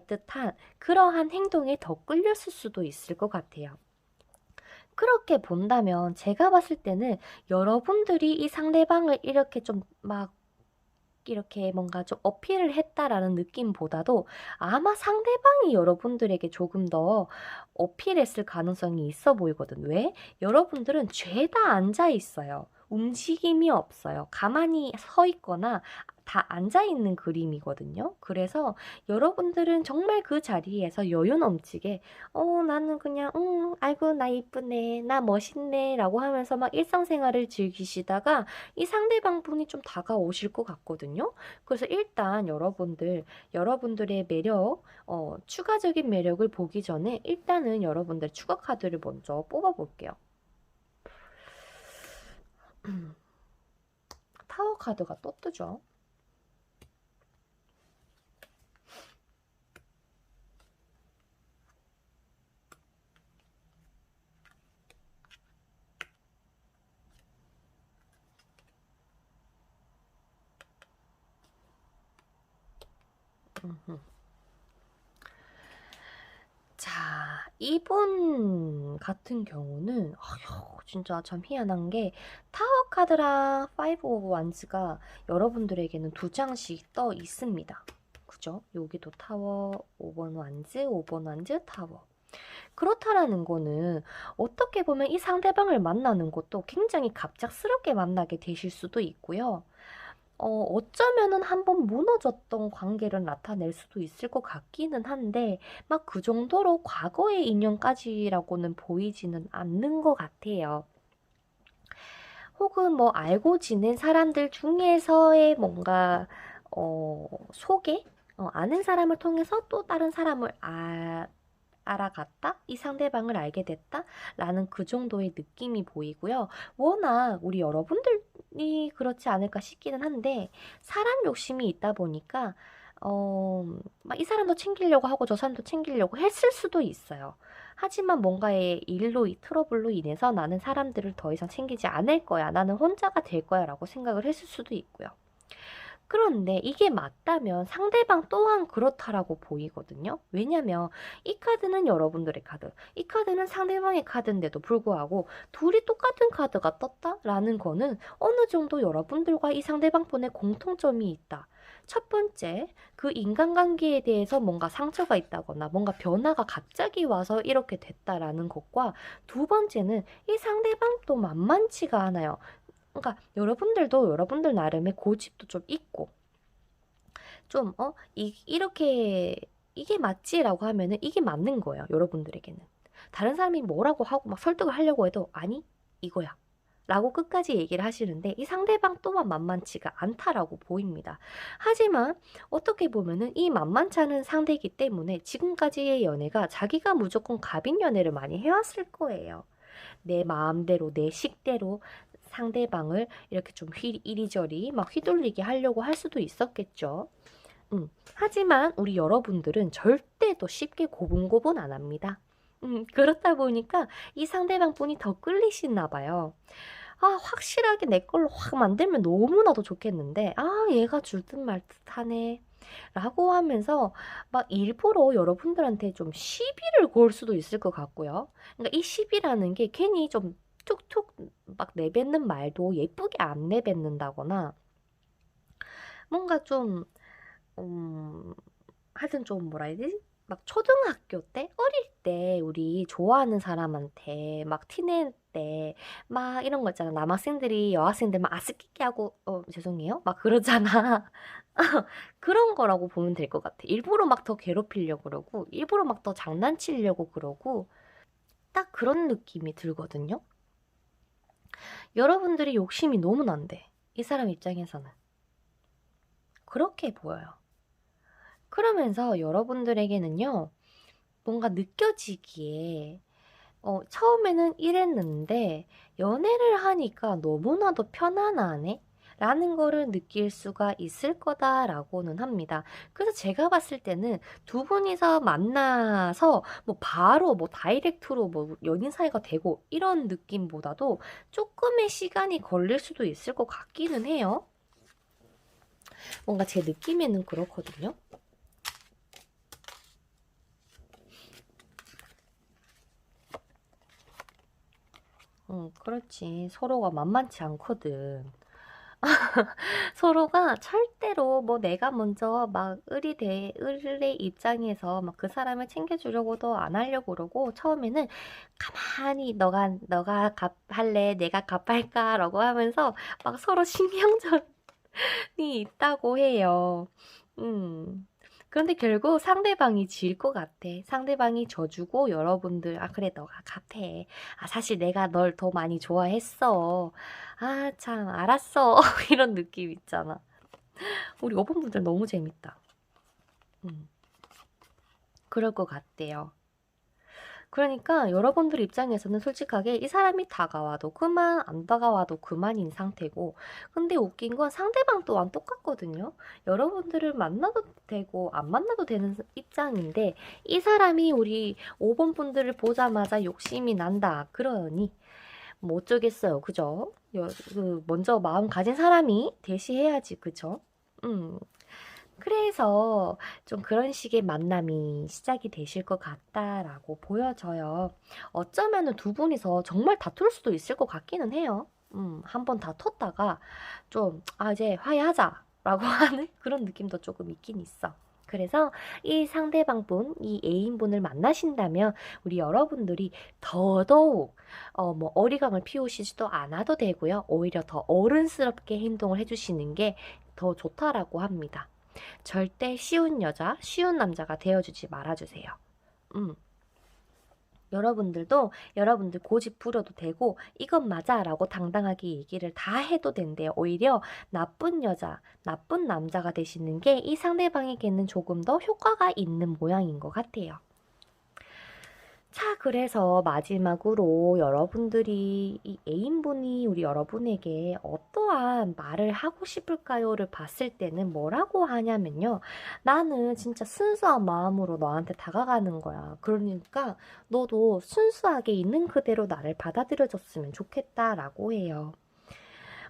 Speaker 1: 듯한 그러한 행동에 더 끌렸을 수도 있을 것 같아요. 그렇게 본다면 제가 봤을 때는 여러분들이 이 상대방을 이렇게 뭔가 좀 어필을 했다라는 느낌보다도 아마 상대방이 여러분들에게 조금 더 어필했을 가능성이 있어 보이거든. 왜? 여러분들은 죄다 앉아 있어요. 움직임이 없어요. 가만히 서 있거나 다 앉아 있는 그림이거든요. 그래서 여러분들은 정말 그 자리에서 여유 넘치게 나는 그냥 아이고 나 이쁘네 나 멋있네 라고 하면서 막 일상생활을 즐기시다가 이 상대방 분이 좀 다가오실 것 같거든요. 그래서 일단 여러분들의 매력, 추가적인 매력을 보기 전에 일단은 여러분들 추가 카드를 먼저 뽑아볼게요. 타워 카드가 또 뜨죠. 자, 이분 같은 경우는 진짜 참 희한한 게 타워 카드랑 5 오브 완즈가 여러분들에게는 2장씩 떠 있습니다. 그죠? 여기도 타워, 5번 완즈, 5번 완즈, 타워. 그렇다라는 거는 어떻게 보면 이 상대방을 만나는 것도 굉장히 갑작스럽게 만나게 되실 수도 있고요. 어쩌면은 한번 무너졌던 관계를 나타낼 수도 있을 것 같기는 한데, 막 그 정도로 과거의 인연까지라고는 보이지는 않는 것 같아요. 혹은 뭐 알고 지낸 사람들 중에서의 뭔가, 소개? 아는 사람을 통해서 또 다른 사람을 알아갔다? 이 상대방을 알게 됐다? 라는 그 정도의 느낌이 보이고요. 워낙 우리 여러분들이 그렇지 않을까 싶기는 한데, 사람 욕심이 있다 보니까, 막 이 사람도 챙기려고 하고 저 사람도 챙기려고 했을 수도 있어요. 하지만 뭔가의 일로, 이 트러블로 인해서 나는 사람들을 더 이상 챙기지 않을 거야. 나는 혼자가 될 거야. 라고 생각을 했을 수도 있고요. 그런데 이게 맞다면 상대방 또한 그렇다라고 보이거든요. 왜냐면 이 카드는 여러분들의 카드, 이 카드는 상대방의 카드인데도 불구하고 둘이 똑같은 카드가 떴다라는 거는 어느 정도 여러분들과 이 상대방분의 공통점이 있다. 첫 번째, 그 인간관계에 대해서 뭔가 상처가 있다거나 뭔가 변화가 갑자기 와서 이렇게 됐다라는 것과, 두 번째는 이 상대방도 만만치가 않아요. 그러니까 여러분들도 여러분들 나름의 고집도 좀 있고, 좀 이렇게 이게 맞지라고 하면은 이게 맞는 거예요. 여러분들에게는. 다른 사람이 뭐라고 하고 막 설득을 하려고 해도 아니 이거야 라고 끝까지 얘기를 하시는데, 이 상대방 또한 만만치가 않다라고 보입니다. 하지만 어떻게 보면은 이 만만치 않은 상대이기 때문에 지금까지의 연애가 자기가 무조건 갑인 연애를 많이 해왔을 거예요. 내 마음대로 내 식대로 상대방을 이렇게 좀 이리저리 막 휘둘리게 하려고 할 수도 있었겠죠. 하지만 우리 여러분들은 절대 또 쉽게 고분고분 안 합니다. 그렇다 보니까 이 상대방 분이 더 끌리시나 봐요. 확실하게 내 걸로 확 만들면 너무나도 좋겠는데, 얘가 줄 듯 말 듯 하네. 라고 하면서 막 일부러 여러분들한테 좀 시비를 걸 수도 있을 것 같고요. 그러니까 이 시비라는 게 괜히 좀 툭툭 막 내뱉는 말도 예쁘게 안 내뱉는다거나, 뭔가 좀, 하여튼 좀 뭐라 해야 되지? 막 초등학교 때, 어릴 때 우리 좋아하는 사람한테 막 티낼 때 막 이런 거 있잖아. 남학생들이 여학생들 막 아스끼끼 하고, 죄송해요. 막 그러잖아. 그런 거라고 보면 될 것 같아. 일부러 막 더 괴롭히려고 그러고, 일부러 막 더 장난치려고 그러고, 딱 그런 느낌이 들거든요. 여러분들이 욕심이 너무 난데, 이 사람 입장에서는. 그렇게 보여요. 그러면서 여러분들에게는요, 뭔가 느껴지기에, 처음에는 이랬는데, 연애를 하니까 너무나도 편안하네? 라는 거를 느낄 수가 있을 거다라고는 합니다. 그래서 제가 봤을 때는 두 분이서 만나서 뭐 바로 뭐 다이렉트로 뭐 연인 사이가 되고 이런 느낌보다도 조금의 시간이 걸릴 수도 있을 것 같기는 해요. 뭔가 제 느낌에는 그렇거든요. 그렇지. 서로가 만만치 않거든. 서로가 절대로 뭐 내가 먼저 막 을의 입장에서 막 그 사람을 챙겨주려고도 안 하려고 그러고, 처음에는 가만히 너가 갚할래? 내가 갚할까? 라고 하면서 막 서로 신경전이 있다고 해요. 음. 그런데 결국 상대방이 질 것 같아. 상대방이 져주고 여러분들, 그래, 너가 갚해. 사실 내가 널 더 많이 좋아했어. 참, 알았어. 이런 느낌 있잖아. 우리 오픈분들 너무 재밌다. 그럴 것 같대요. 그러니까 여러분들 입장에서는 솔직하게 이 사람이 다가와도 그만, 안 다가와도 그만인 상태고, 근데 웃긴 건 상대방 또한 똑같거든요. 여러분들을 만나도 되고 안 만나도 되는 입장인데, 이 사람이 우리 5번 분들을 보자마자 욕심이 난다 그러니 뭐 어쩌겠어요, 그죠? 먼저 마음 가진 사람이 대시해야지, 그죠? 음. 그래서 좀 그런 식의 만남이 시작이 되실 것 같다라고 보여져요. 어쩌면은 두 분이서 정말 다툴 수도 있을 것 같기는 해요. 한번 다퉜다가 좀, 이제 화해하자라고 하는 그런 느낌도 조금 있긴 있어. 그래서 이 상대방분, 이 애인분을 만나신다면 우리 여러분들이 더더욱 뭐 어리광을 피우시지도 않아도 되고요. 오히려 더 어른스럽게 행동을 해주시는 게 더 좋다라고 합니다. 절대 쉬운 여자, 쉬운 남자가 되어주지 말아주세요. 여러분들도 여러분들 고집 부려도 되고 이건 맞아 라고 당당하게 얘기를 다 해도 된대요. 오히려 나쁜 여자, 나쁜 남자가 되시는 게 이 상대방에게는 조금 더 효과가 있는 모양인 것 같아요. 자, 그래서 마지막으로 여러분들이 이 애인분이 우리 여러분에게 어떠한 말을 하고 싶을까요를 봤을 때는 뭐라고 하냐면요. 나는 진짜 순수한 마음으로 너한테 다가가는 거야. 그러니까 너도 순수하게 있는 그대로 나를 받아들여줬으면 좋겠다라고 해요.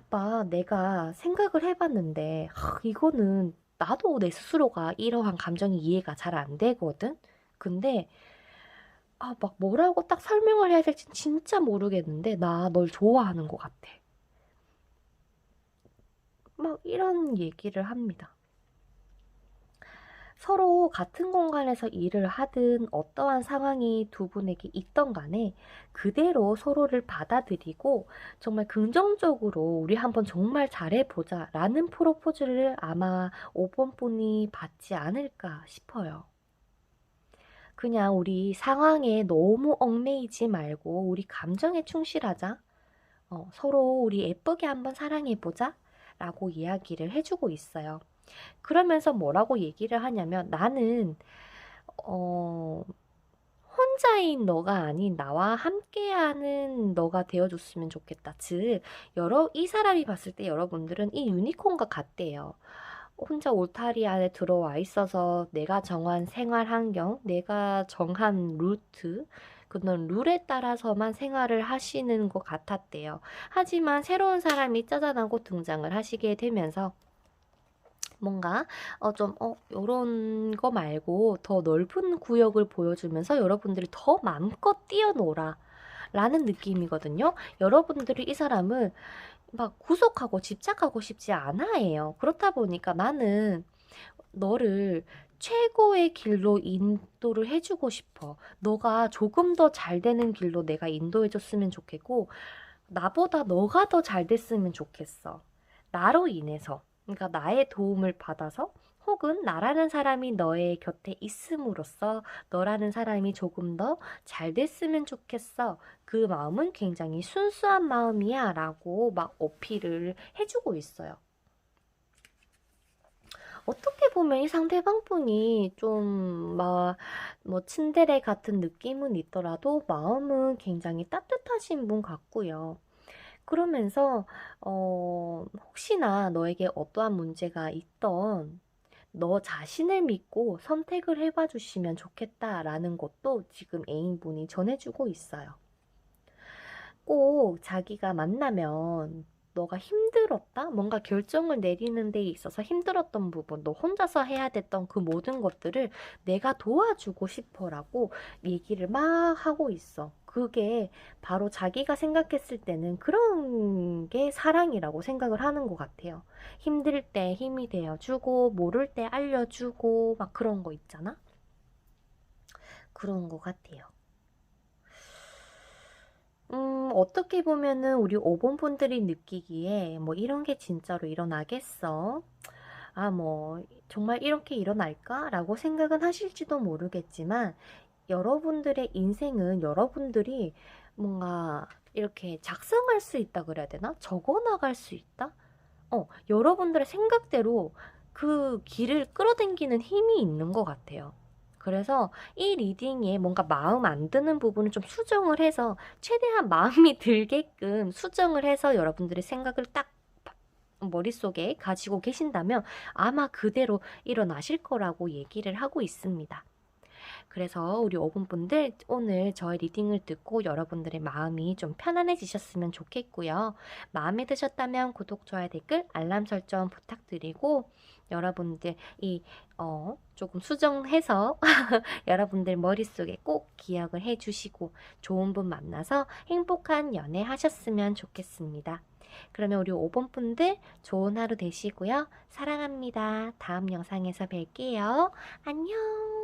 Speaker 1: 막 내가 생각을 해봤는데 이거는 나도 내 스스로가 이러한 감정이 이해가 잘 안 되거든? 근데 막 뭐라고 딱 설명을 해야 될지 진짜 모르겠는데, 나 널 좋아하는 것 같아. 막 이런 얘기를 합니다. 서로 같은 공간에서 일을 하든 어떠한 상황이 두 분에게 있던 간에 그대로 서로를 받아들이고 정말 긍정적으로 우리 한번 정말 잘해보자 라는 프로포즈를 아마 5번 분이 받지 않을까 싶어요. 그냥 우리 상황에 너무 얽매이지 말고 우리 감정에 충실하자. 서로 우리 예쁘게 한번 사랑해보자. 라고 이야기를 해주고 있어요. 그러면서 뭐라고 얘기를 하냐면 나는 혼자인 너가 아닌 나와 함께하는 너가 되어줬으면 좋겠다. 즉, 이 사람이 봤을 때 여러분들은 이 유니콘과 같대요. 혼자 울타리 안에 들어와 있어서 내가 정한 생활 환경, 내가 정한 루트, 그런 룰에 따라서만 생활을 하시는 것 같았대요. 하지만 새로운 사람이 짜잔하고 등장을 하시게 되면서 뭔가 요런 거 말고 더 넓은 구역을 보여주면서 여러분들이 더 마음껏 뛰어놀아 라는 느낌이거든요. 여러분들이 이 사람을 막 구속하고 집착하고 싶지 않아 해요. 그렇다 보니까 나는 너를 최고의 길로 인도를 해주고 싶어. 너가 조금 더 잘 되는 길로 내가 인도해줬으면 좋겠고, 나보다 너가 더 잘 됐으면 좋겠어. 나로 인해서. 그러니까 나의 도움을 받아서 혹은 나라는 사람이 너의 곁에 있음으로써 너라는 사람이 조금 더 잘 됐으면 좋겠어. 그 마음은 굉장히 순수한 마음이야 라고 막 어필을 해주고 있어요. 어떻게 보면 이 상대방 분이 좀 뭐 츤데레 같은 느낌은 있더라도 마음은 굉장히 따뜻하신 분 같고요. 그러면서 혹시나 너에게 어떠한 문제가 있던 너 자신을 믿고 선택을 해봐 주시면 좋겠다라는 것도 지금 애인분이 전해주고 있어요. 꼭 자기가 만나면 너가 힘들었다? 뭔가 결정을 내리는 데 있어서 힘들었던 부분, 너 혼자서 해야 됐던 그 모든 것들을 내가 도와주고 싶어라고 얘기를 막 하고 있어. 그게 바로 자기가 생각했을 때는 그런 게 사랑이라고 생각을 하는 것 같아요. 힘들 때 힘이 되어주고, 모를 때 알려주고, 막 그런 거 있잖아? 그런 것 같아요. 어떻게 보면은 우리 5번 분들이 느끼기에 뭐 이런 게 진짜로 일어나겠어? 뭐 정말 이렇게 일어날까? 라고 생각은 하실지도 모르겠지만 여러분들의 인생은 여러분들이 뭔가 이렇게 작성할 수 있다 그래야 되나? 적어 나갈 수 있다? 여러분들의 생각대로 그 길을 끌어당기는 힘이 있는 것 같아요. 그래서 이 리딩에 뭔가 마음 안 드는 부분은 좀 수정을 해서 최대한 마음이 들게끔 수정을 해서 여러분들의 생각을 딱 머릿속에 가지고 계신다면 아마 그대로 일어나실 거라고 얘기를 하고 있습니다. 그래서 우리 오븐분들 오늘 저의 리딩을 듣고 여러분들의 마음이 좀 편안해지셨으면 좋겠고요. 마음에 드셨다면 구독, 좋아요, 댓글, 알람 설정 부탁드리고 여러분들 조금 수정해서 여러분들 머릿속에 꼭 기억을 해주시고 좋은 분 만나서 행복한 연애 하셨으면 좋겠습니다. 그러면 우리 5번 분들 좋은 하루 되시고요. 사랑합니다. 다음 영상에서 뵐게요. 안녕.